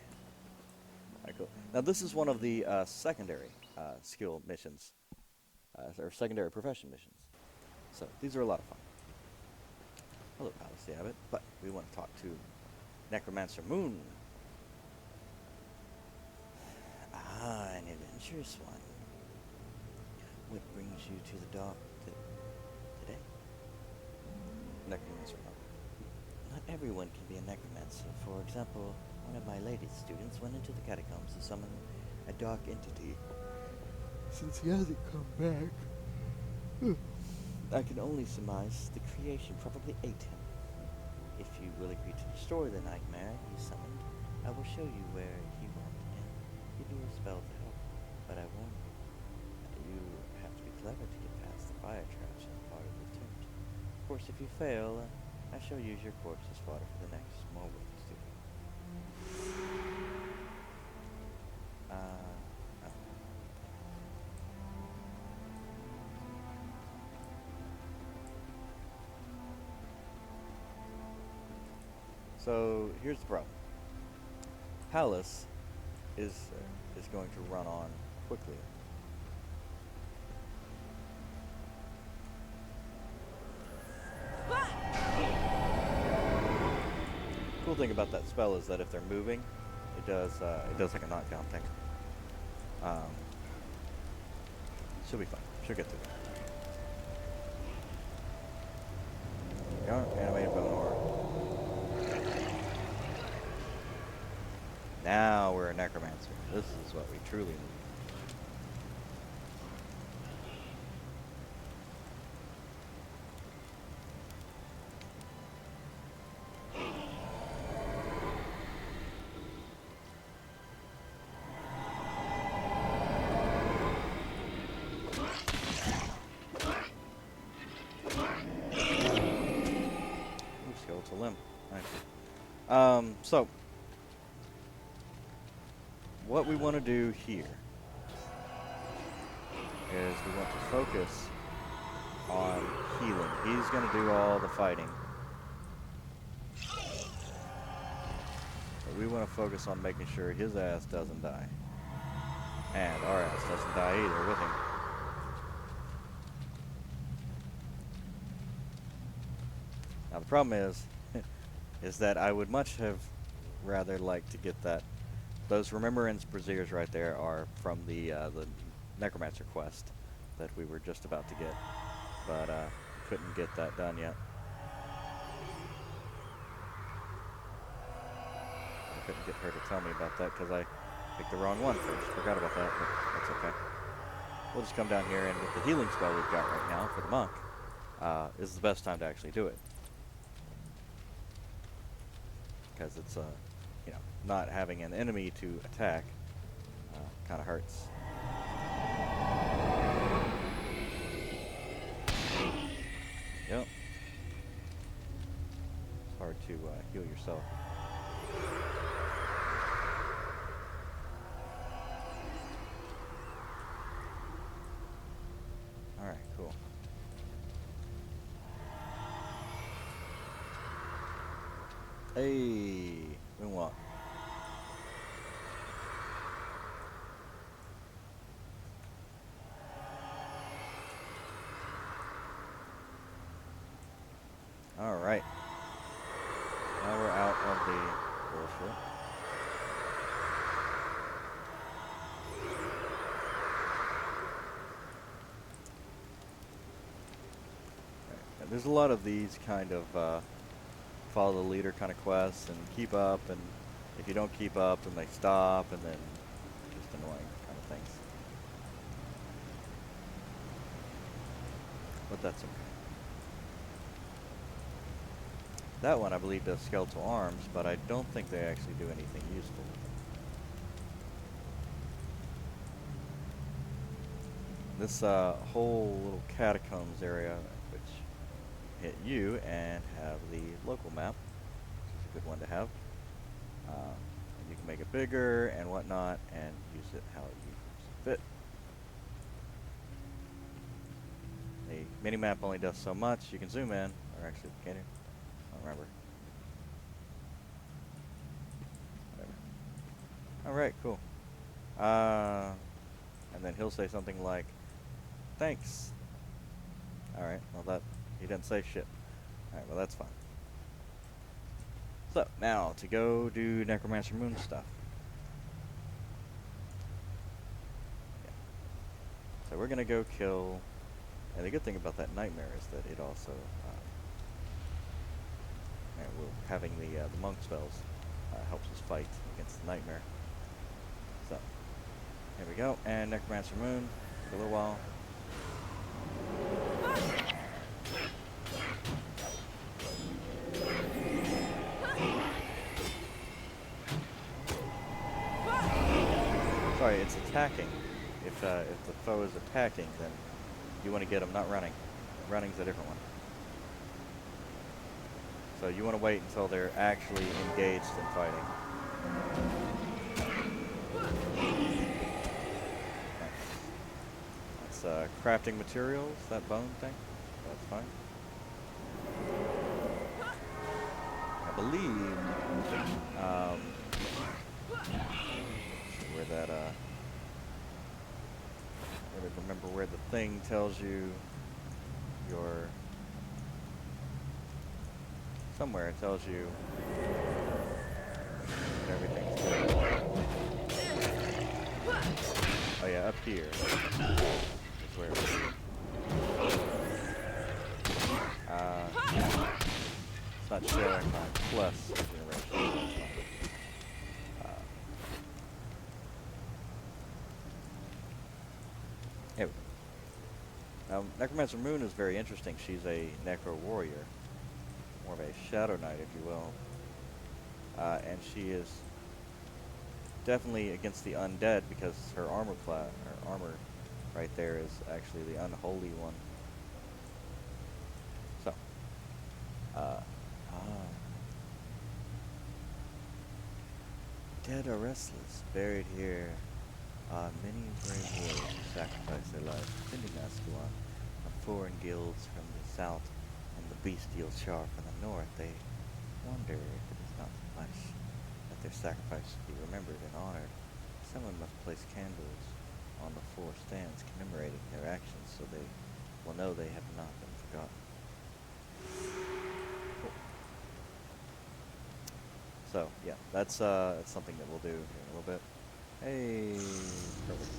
Alright, cool. Now this is one of the secondary skill missions, or secondary profession missions. So these are a lot of fun. Hello, Pallas the Abbot. But we want to talk to Necromancer Moon. Ah, an adventurous one. What brings you to the dark today? Necromancer Moon. Not everyone can be a necromancer. For example, one of my latest students went into the catacombs to summon a dark entity. Since he hasn't come back, I can only surmise the creation probably ate him. If you will agree to destroy the nightmare he summoned, I will show you where he went and give you a spell to help. But I warn you, you have to be clever to get past the fire traps in the part of the tomb. Of course, if you fail, I shall use your corpse as fodder for the next more witness duty. So here's the problem. Pallas is going to run on quickly. Cool thing about that spell is that if they're moving, it does like a knockdown thing. She'll be fine. She'll get through it. There we go. Animated bone ore. Now we're a necromancer. This is what we truly need. Skeletal limb. Nice. So what we want to do here is we want to focus on healing. He's going to do all the fighting. But we want to focus on making sure his ass doesn't die. And our ass doesn't die either with him. Now the problem is that I would much have rather liked to get that. Those Remembrance Braziers right there are from the Necromancer quest that we were just about to get, but couldn't get that done yet. I couldn't get her to tell me about that because I picked the wrong one first. Forgot about that, but that's okay. We'll just come down here, and with the healing spell we've got right now for the monk, is the best time to actually do it. Because it's, you know, not having an enemy to attack kind of hurts. Yep. It's hard to heal yourself. Alright, cool. Hey, moonwalk. All right. Now we're out of the bullshit. Right. There's a lot of these kind of follow the leader kind of quests and keep up, and if you don't keep up then they stop, and then just annoying kind of things. But that's okay. That one I believe does skeletal arms, but I don't think they actually do anything useful. This whole little catacombs area, which hit you and have the local map, which is a good one to have. And you can make it bigger and whatnot, and use it how you see fit. The mini map only does so much. You can zoom in, or actually, can you? I don't remember. Whatever. All right, cool. And then he'll say something like, "Thanks." All right. Well, that he didn't say shit. All right. Well, that's fine. So now to go do Necromancer Moon stuff. Yeah. So we're gonna go kill. And the good thing about that nightmare is that it also, having the monk spells helps us fight against the nightmare. So here we go, and Necromancer Moon for a little while. Sorry, it's attacking. If the foe is attacking, then you want to get them, not running. Running's a different one. So you want to wait until they're actually engaged in fighting. That's crafting materials, that bone thing. That's fine. I believe where that I don't remember where the thing tells you your somewhere it tells you that everything's good. Oh yeah, up here is where it is. It's not showing my plus generation. Here we go. Now, Necromancer Moon is very interesting. She's a Necro Warrior. More of a Shadow Knight, if you will. And she is definitely against the undead because her armor right there is actually the unholy one. So, dead are restless, buried here are many brave warriors who sacrifice their lives defending Ascalon of foreign guilds from the south and the bestial char from the north. They wonder if it is not much that their sacrifice should be remembered and honored. Someone must place candles on the four stands commemorating their actions so they will know they have not been forgotten. Cool. So, yeah, that's something that we'll do here in a little bit. Hey, perfect.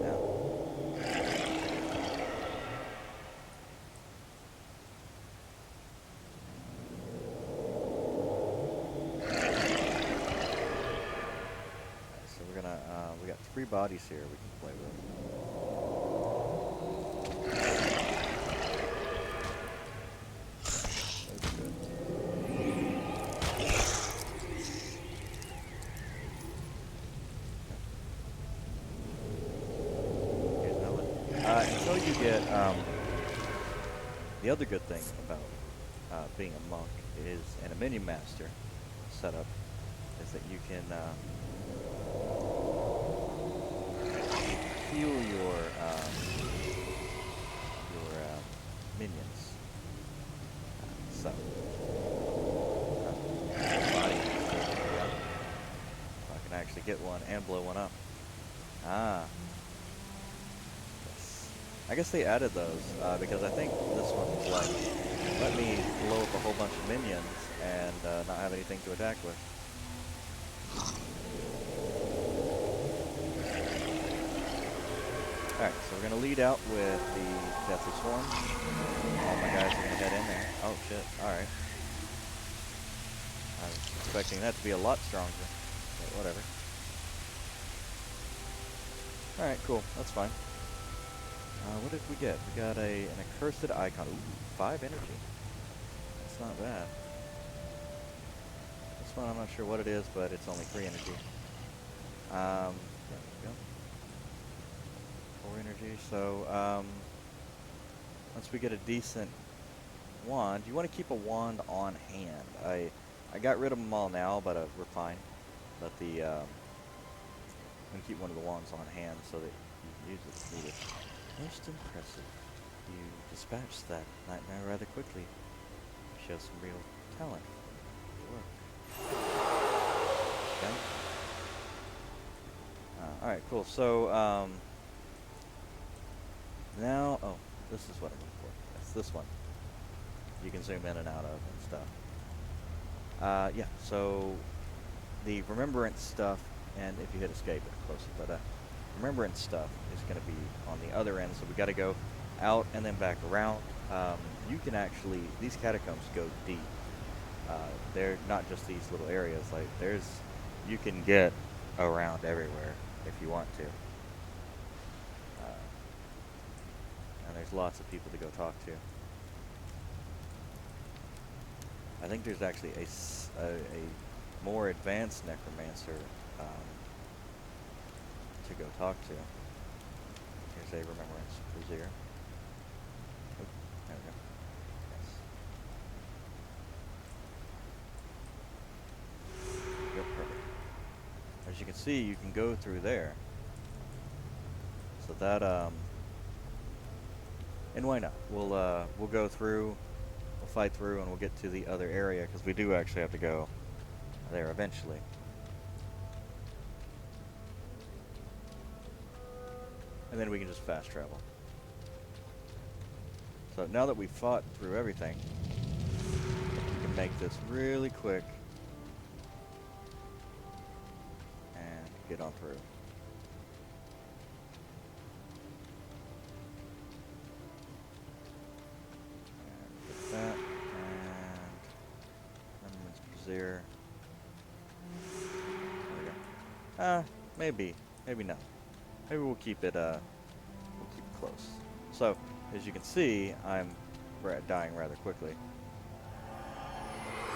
Now. So we're gonna, we got 3 bodies here we can play with. Until you get, the other good thing about being a monk is, and a minion master setup, is that you can heal your minions. So, body, I can actually get one and blow one up. Ah. I guess they added those because I think this one was like, let me blow up a whole bunch of minions and not have anything to attack with. Alright, so we're going to lead out with the Deathly Swarm. All my guys are going to head in there. Oh shit, alright. I was expecting that to be a lot stronger, but whatever. Alright, cool, that's fine. What did we get? We got an accursed icon. Ooh, 5 energy. That's not bad. This one I'm not sure what it is, but it's only 3 energy. There we go. 4 energy. So once we get a decent wand, you want to keep a wand on hand. I got rid of them all now, but we're fine. But I'm gonna keep one of the wands on hand so that you can use it if needed. Most impressive. You dispatched that nightmare rather quickly. You show some real talent. Good work. Okay. Alright, cool. So, now, oh, this is what I'm looking for. That's this one. You can zoom in and out of and stuff. Yeah, so the remembrance stuff, and if you hit escape, it's closer, but remembrance stuff is going to be on the other end, so we got to go out and then back around. You can actually, these catacombs go deep. They're not just these little areas, like you can get around everywhere if you want to. And there's lots of people to go talk to. I think there's actually a more advanced necromancer to go talk to. Here's a remembrance brazier. Oh, there we go. Yes. Yep, perfect. As you can see, you can go through there. So that and why not? We'll go through, we'll fight through, and we'll get to the other area because we do actually have to go there eventually. And then we can just fast travel. So now that we've fought through everything, we can make this really quick and get on through. And get that, and remembrance brazier. There we go. Maybe not. Maybe we'll keep it close. So, as you can see, I'm dying rather quickly. So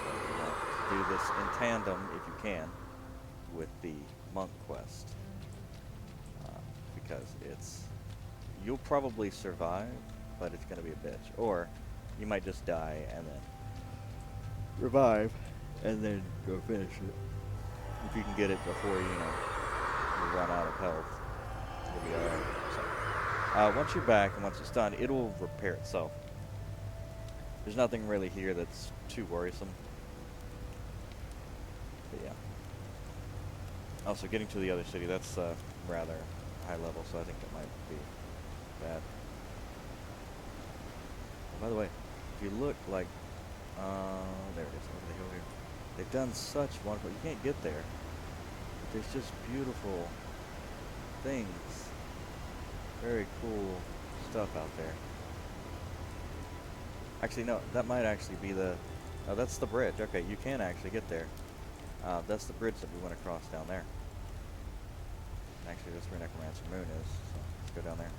you want to do this in tandem, if you can, with the monk quest. Because you'll probably survive, but it's going to be a bitch. Or, you might just die and then revive, and then go finish it. If you can get it before, you run out of health. You'll be alright. So, once you're back and once it's done, it'll repair itself. There's nothing really here that's too worrisome. But yeah. Also, getting to the other city, that's rather high level, so I think it might be bad. Oh, by the way, if you look like, there it is, over the hill here. They've done such wonderful, you can't get there, but there's just beautiful things. Very cool stuff out there. Actually, no, that might actually be oh, that's the bridge. Okay, you can actually get there. That's the bridge that we went across down there. Actually, that's where Necromancer Moon is, so let's go down there.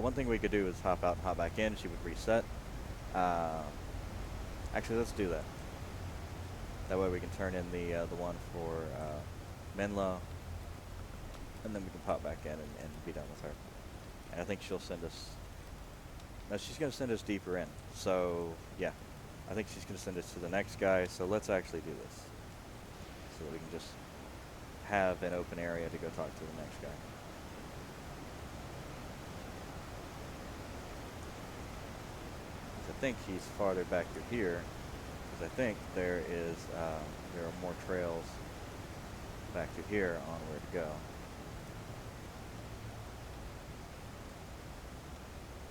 One thing we could do is hop out and hop back in. She would reset. Actually, let's do that. That way we can turn in the one for Menlo, and then we can pop back in and be done with her. And I think she'll send us... No, she's going to send us deeper in. So, yeah. I think she's going to send us to the next guy, so let's actually do this. So that we can just have an open area to go talk to the next guy. I think he's farther back through here, because I think there are more trails back through here on where to go.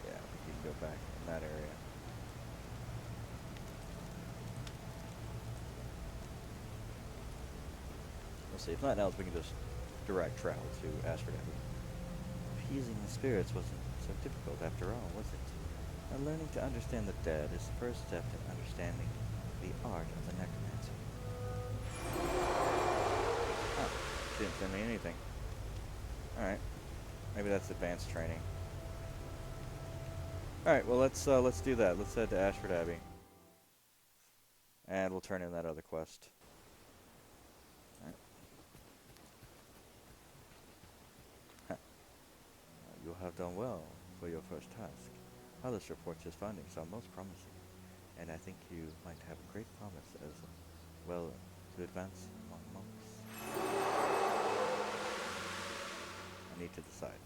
Yeah, I think you can go back in that area. We'll see. If nothing else, we can just direct travel to Ashford Abbey. Appeasing the spirits wasn't so difficult after all, was it? And learning to understand the dead is the first step in understanding the art of the necromancer. Oh, she didn't send me anything. Alright. Maybe that's advanced training. Alright, well let's do that. Let's head to Ashford Abbey. And we'll turn in that other quest. Alright. have done well for your first task. Others report his findings are most promising, and I think you might have great promise as well to advance among monks. I need to decide.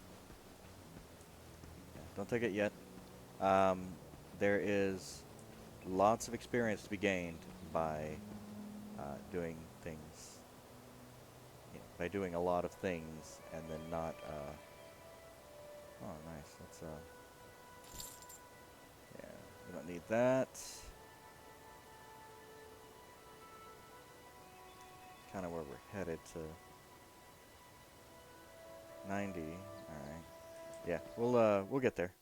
Yeah, don't take it yet. There is lots of experience to be gained by doing things, by doing a lot of things and then not, oh nice, let's, yeah, we don't need that. Kind of where we're headed to 90, alright. Yeah, we'll get there.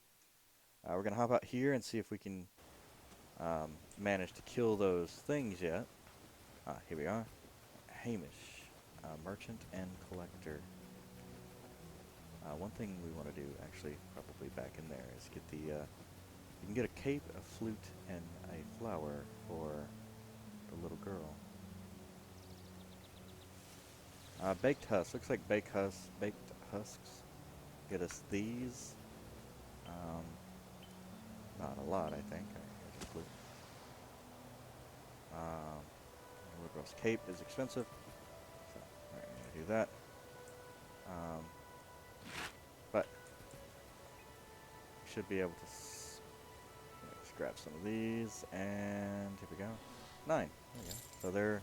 We're gonna hop out here and see if we can manage to kill those things yet. Here we are. Hamish, merchant and collector. One thing we want to do, actually, probably back in there, is get the, you can get a cape, a flute, and a flower for the little girl. Baked husks. Looks like baked husks get us these. Not a lot, I think. Here's a flute. Little girl's cape is expensive, so alright, I'm gonna do that. But should be able to just grab some of these, and here we go. 9. There we go. So they're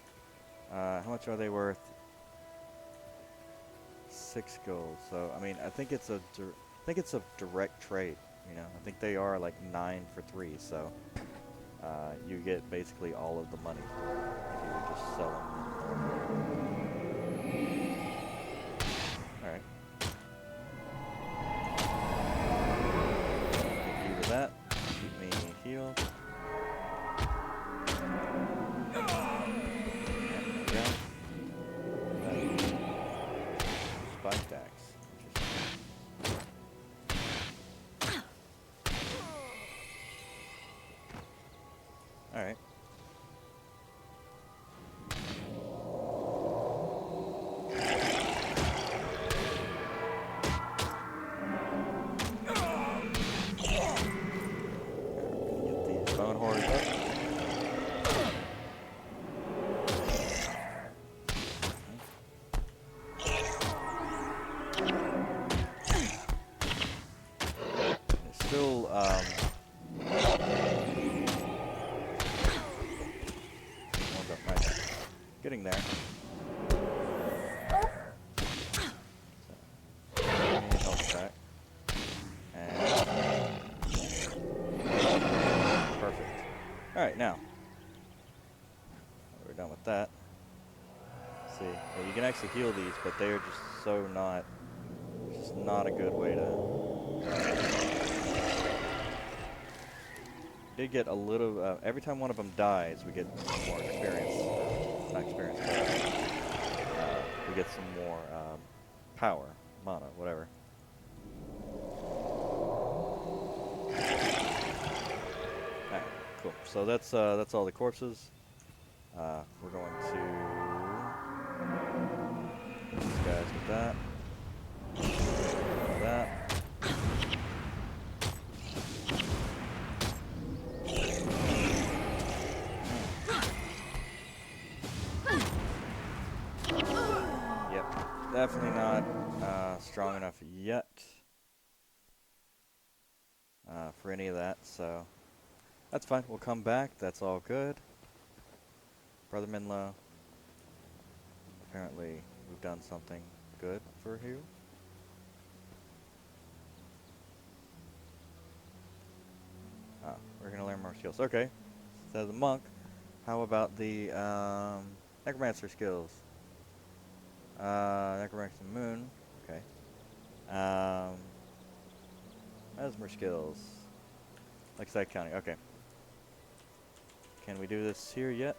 how much are they worth? 6 gold. So I mean, I think it's a direct trade. You know, I think they are like 9 for 3. So you get basically all of the money if you would just sell them. All right. Get you with that. Keep me healed. Spiked axe. Alright. Get these bone horrors up. It's still, getting there. So, health back. And perfect. Alright, now we're done with that. Let's see. Yeah, you can actually heal these, but they're just so not, just not a good way to. Did get a little, every time one of them dies, we get some more experience. Not experience, but we get some more power, mana, whatever. Alright, cool. So that's all the corpses. We're going to these guys with that. That. Definitely not strong enough yet for any of that, so that's fine. We'll come back. That's all good. Brother Minlow. Apparently, we've done something good for you. We're going to learn more skills. Okay. So the monk. How about the necromancer skills? Necromancer Moon. Okay. Mesmer skills. Lakeside County. Okay. Can we do this here yet?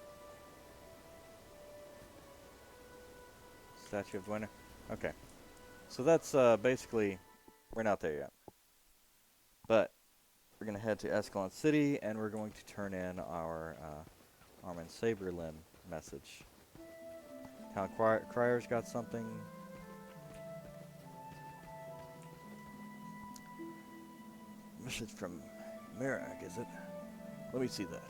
Statue of Dwener. Okay. So that's basically, we're not there yet. But we're going to head to Ascalon City, and we're going to turn in our Armin Saberlin message. Town Crier's got something. Message from Merak, is it? Let me see that.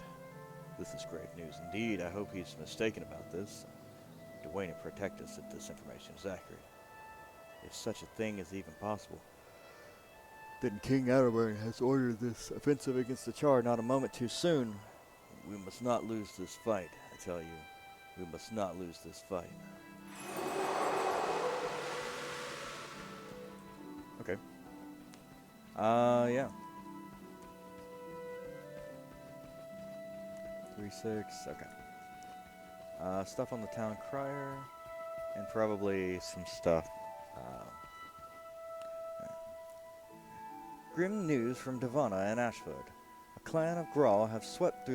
This is grave news indeed. I hope he's mistaken about this. Dwayne and protect us if this information is accurate. If such a thing is even possible. Then King Adalbert has ordered this offensive against the Char not a moment too soon. We must not lose this fight, I tell you. We must not lose this fight. Okay. Yeah. 3-6, okay. Stuff on the town crier, and probably some stuff. Grim news from Devana and Ashford. A clan of Grawl have swept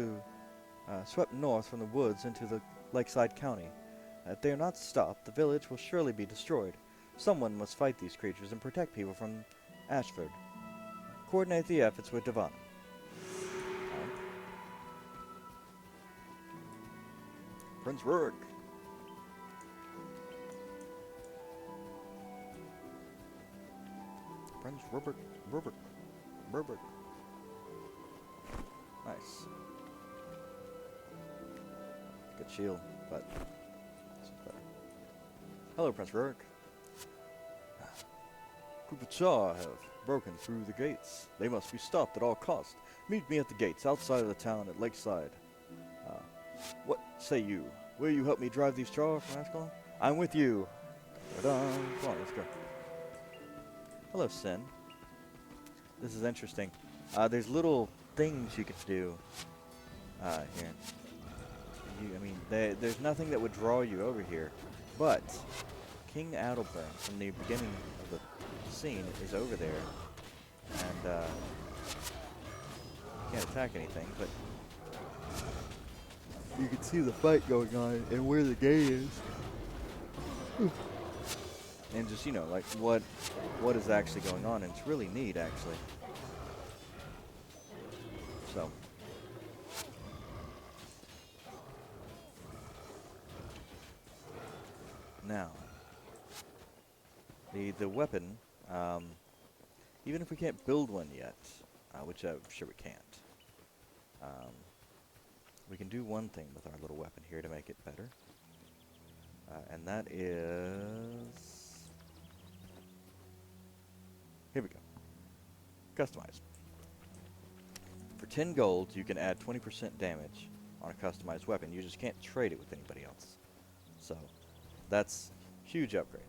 north from the woods into the lakeside county. If they are not stopped, the village will surely be destroyed. Someone must fight these creatures and protect people from Ashford. Coordinate the efforts with Devana. Prince Rurik. Prince Rurik. Nice. Good shield, but this is better. Hello, Prince Rurik. Group of Char have broken through the gates. They must be stopped at all costs. Meet me at the gates outside of the town at Lakeside. What say you? Will you help me drive these Char from Ascalon? I'm with you. Come on, let's go. Hello, Sin. This is interesting. There's little things you can do here. There's nothing that would draw you over here, but King Adalbert from the beginning of the scene is over there, and you can't attack anything, but you can see the fight going on and where the gate is. And just, like what is actually going on, and it's really neat, actually. So. Now. The weapon, even if we can't build one yet, which I'm sure we can't, we can do one thing with our little weapon here to make it better. And that is... Here we go. Customize. For 10 gold, you can add 20% damage on a customized weapon. You just can't trade it with anybody else. So, that's huge upgrade.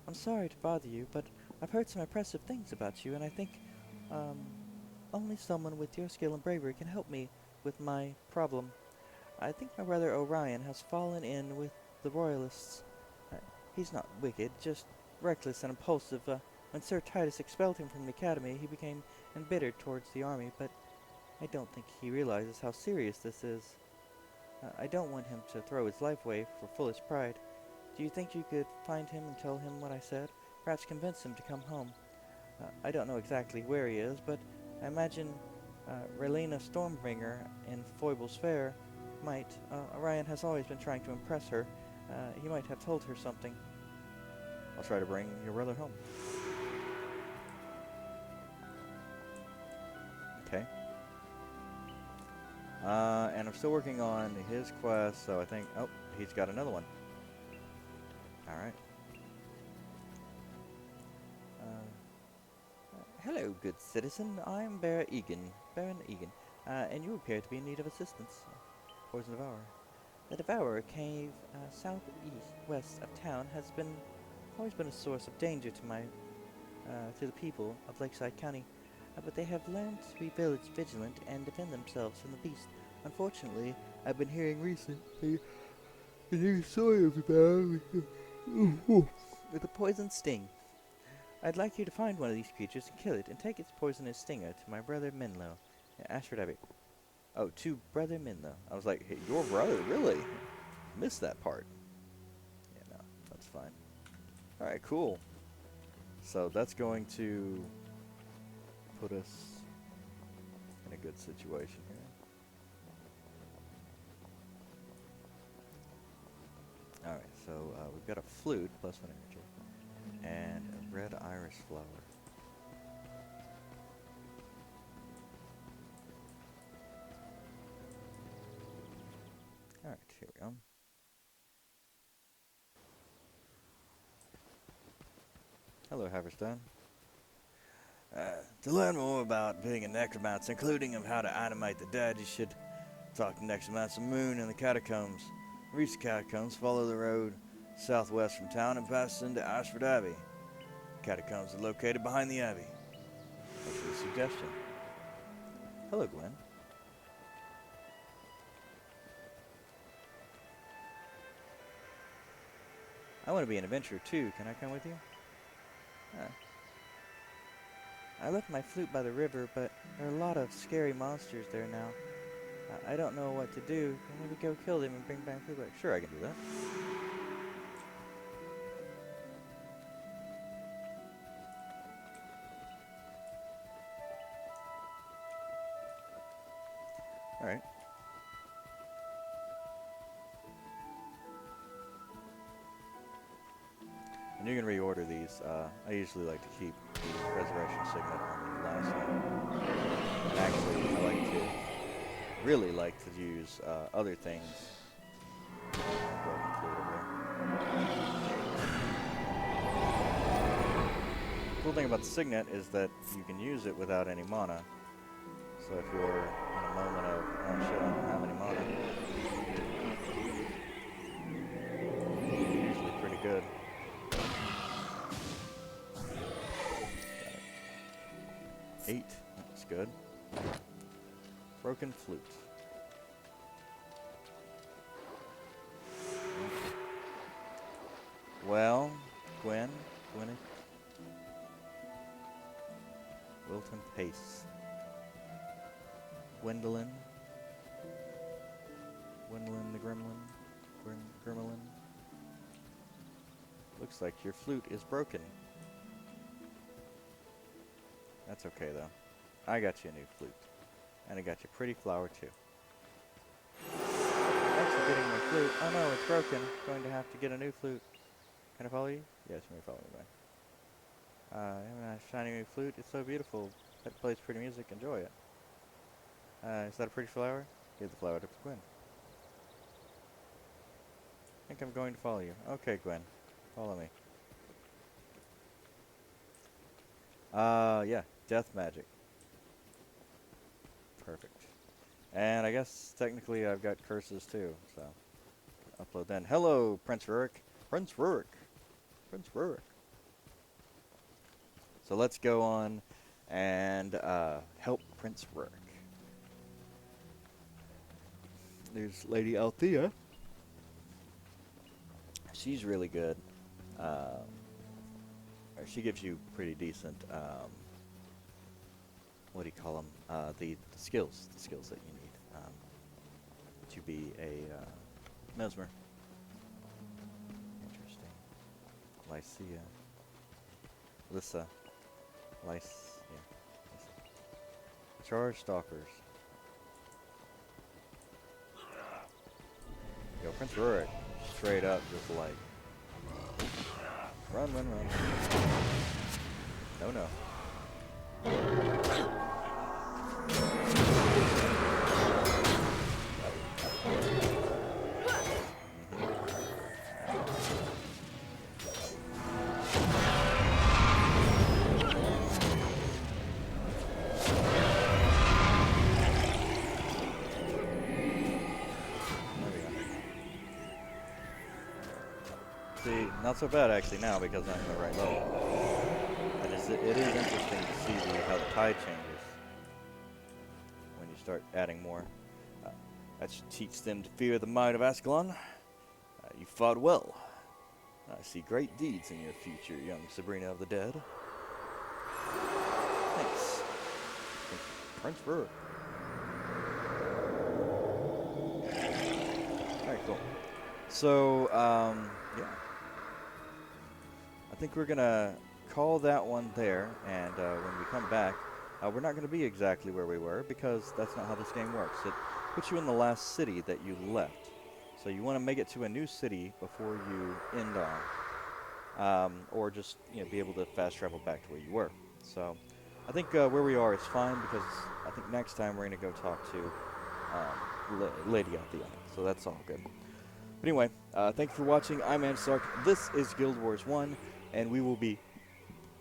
I'm sorry to bother you, but I've heard some impressive things about you, and I think only someone with your skill and bravery can help me with my problem. I think my brother Orion has fallen in with the Royalists. He's not wicked, just reckless and impulsive. When Sir Titus expelled him from the academy, he became embittered towards the army, but I don't think he realizes how serious this is. I don't want him to throw his life away for foolish pride. Do you think you could find him and tell him what I said? Perhaps convince him to come home. I don't know exactly where he is, but I imagine Relena Stormbringer in Foible's Fair might. Orion has always been trying to impress her. He might have told her something. I'll try to bring your brother home. Okay. And I'm still working on his quest, so I think... Oh, he's got another one. Alright. Hello, good citizen. I'm Baron Egan, and you appear to be in need of assistance. Poison Devourer. The Devourer cave southwest of town has always been a source of danger to the people of Lakeside County, but they have learned to be vigilant and defend themselves from the beast. Unfortunately, I've been hearing recently a new story of the Devourer with a poison sting. I'd like you to find one of these creatures and kill it, and take its poisonous stinger to my brother Menlo, Ashford Abbey. Oh, to brother Menlo. I was like, hey, your brother? Really? Missed that part. Yeah, no, that's fine. Alright, cool. So that's going to put us in a good situation here. Alright, so we've got a flute, plus 1 energy, and a red iris flower. Alright, here we go. Hello, Haverstone. To learn more about being a necromancer, including of how to animate the dead, you should talk to Necromancer Moon in the catacombs. Reach the catacombs, follow the road southwest from town, and pass into Ashford Abbey. Catacombs are located behind the abbey. Thanks for the suggestion. Hello, Gwen. I want to be an adventurer too. Can I come with you? I left my flute by the river, but there are a lot of scary monsters there now. I don't know what to do. Can I maybe go kill them and bring back flute back? Sure, I can do that. Alright. And you can reorder these. I usually like to keep the Resurrection Signet on the last one. And actually, I really like to use other things. Broken flute over there. The cool thing about the Signet is that you can use it without any mana. So if you're in a moment of, oh shit, I don't have any mana, it's usually pretty good. Got it. 8, that's good. Broken flute. Well, Gwyneth. Wilton Pace. Gwendolyn the Gremlin. Looks like your flute is broken. That's okay though. I got you a new flute. And I got you a pretty flower too. Thanks for getting my flute. Oh no, it's broken. Going to have to get a new flute. Can I follow you? Yes, you may follow me back. Having a shiny new flute. It's so beautiful. It plays pretty music. Enjoy it. Is that a pretty flower? Give the flower to Gwen. I think I'm going to follow you. Okay, Gwen. Follow me. Yeah. Death magic. Perfect. And I guess technically I've got curses too, so upload then. Hello, Prince Rurik. Prince Rurik. So let's go on and help Prince Rurik. There's Lady Althea. She's really good. She gives you pretty decent, what do you call them? The skills that you need to be a mesmer. Interesting. Lycia. Lyssa. Yeah. Charge stalkers. Yo, Prince Rurik, straight up, just like run. No. See, not so bad actually now because I'm in the right level. It is interesting to see how the tide changes when you start adding more. That should teach them to fear the might of Ascalon. You fought well. I see great deeds in your future, young Sabrina of the Dead. Thanks. Prince Rurik. Alright, cool. So, yeah. I think we're gonna call that one there, and when we come back, we're not going to be exactly where we were, because that's not how this game works. It puts you in the last city that you left. So you want to make it to a new city before you end on. Or just be able to fast travel back to where you were. So I think where we are is fine, because I think next time we're going to go talk to lady at the end. So that's all good. But anyway, thank you for watching. I'm Antizark. This is Guild Wars 1, and we will be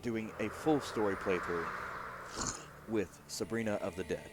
doing a full story playthrough with Sabrina of the Dead.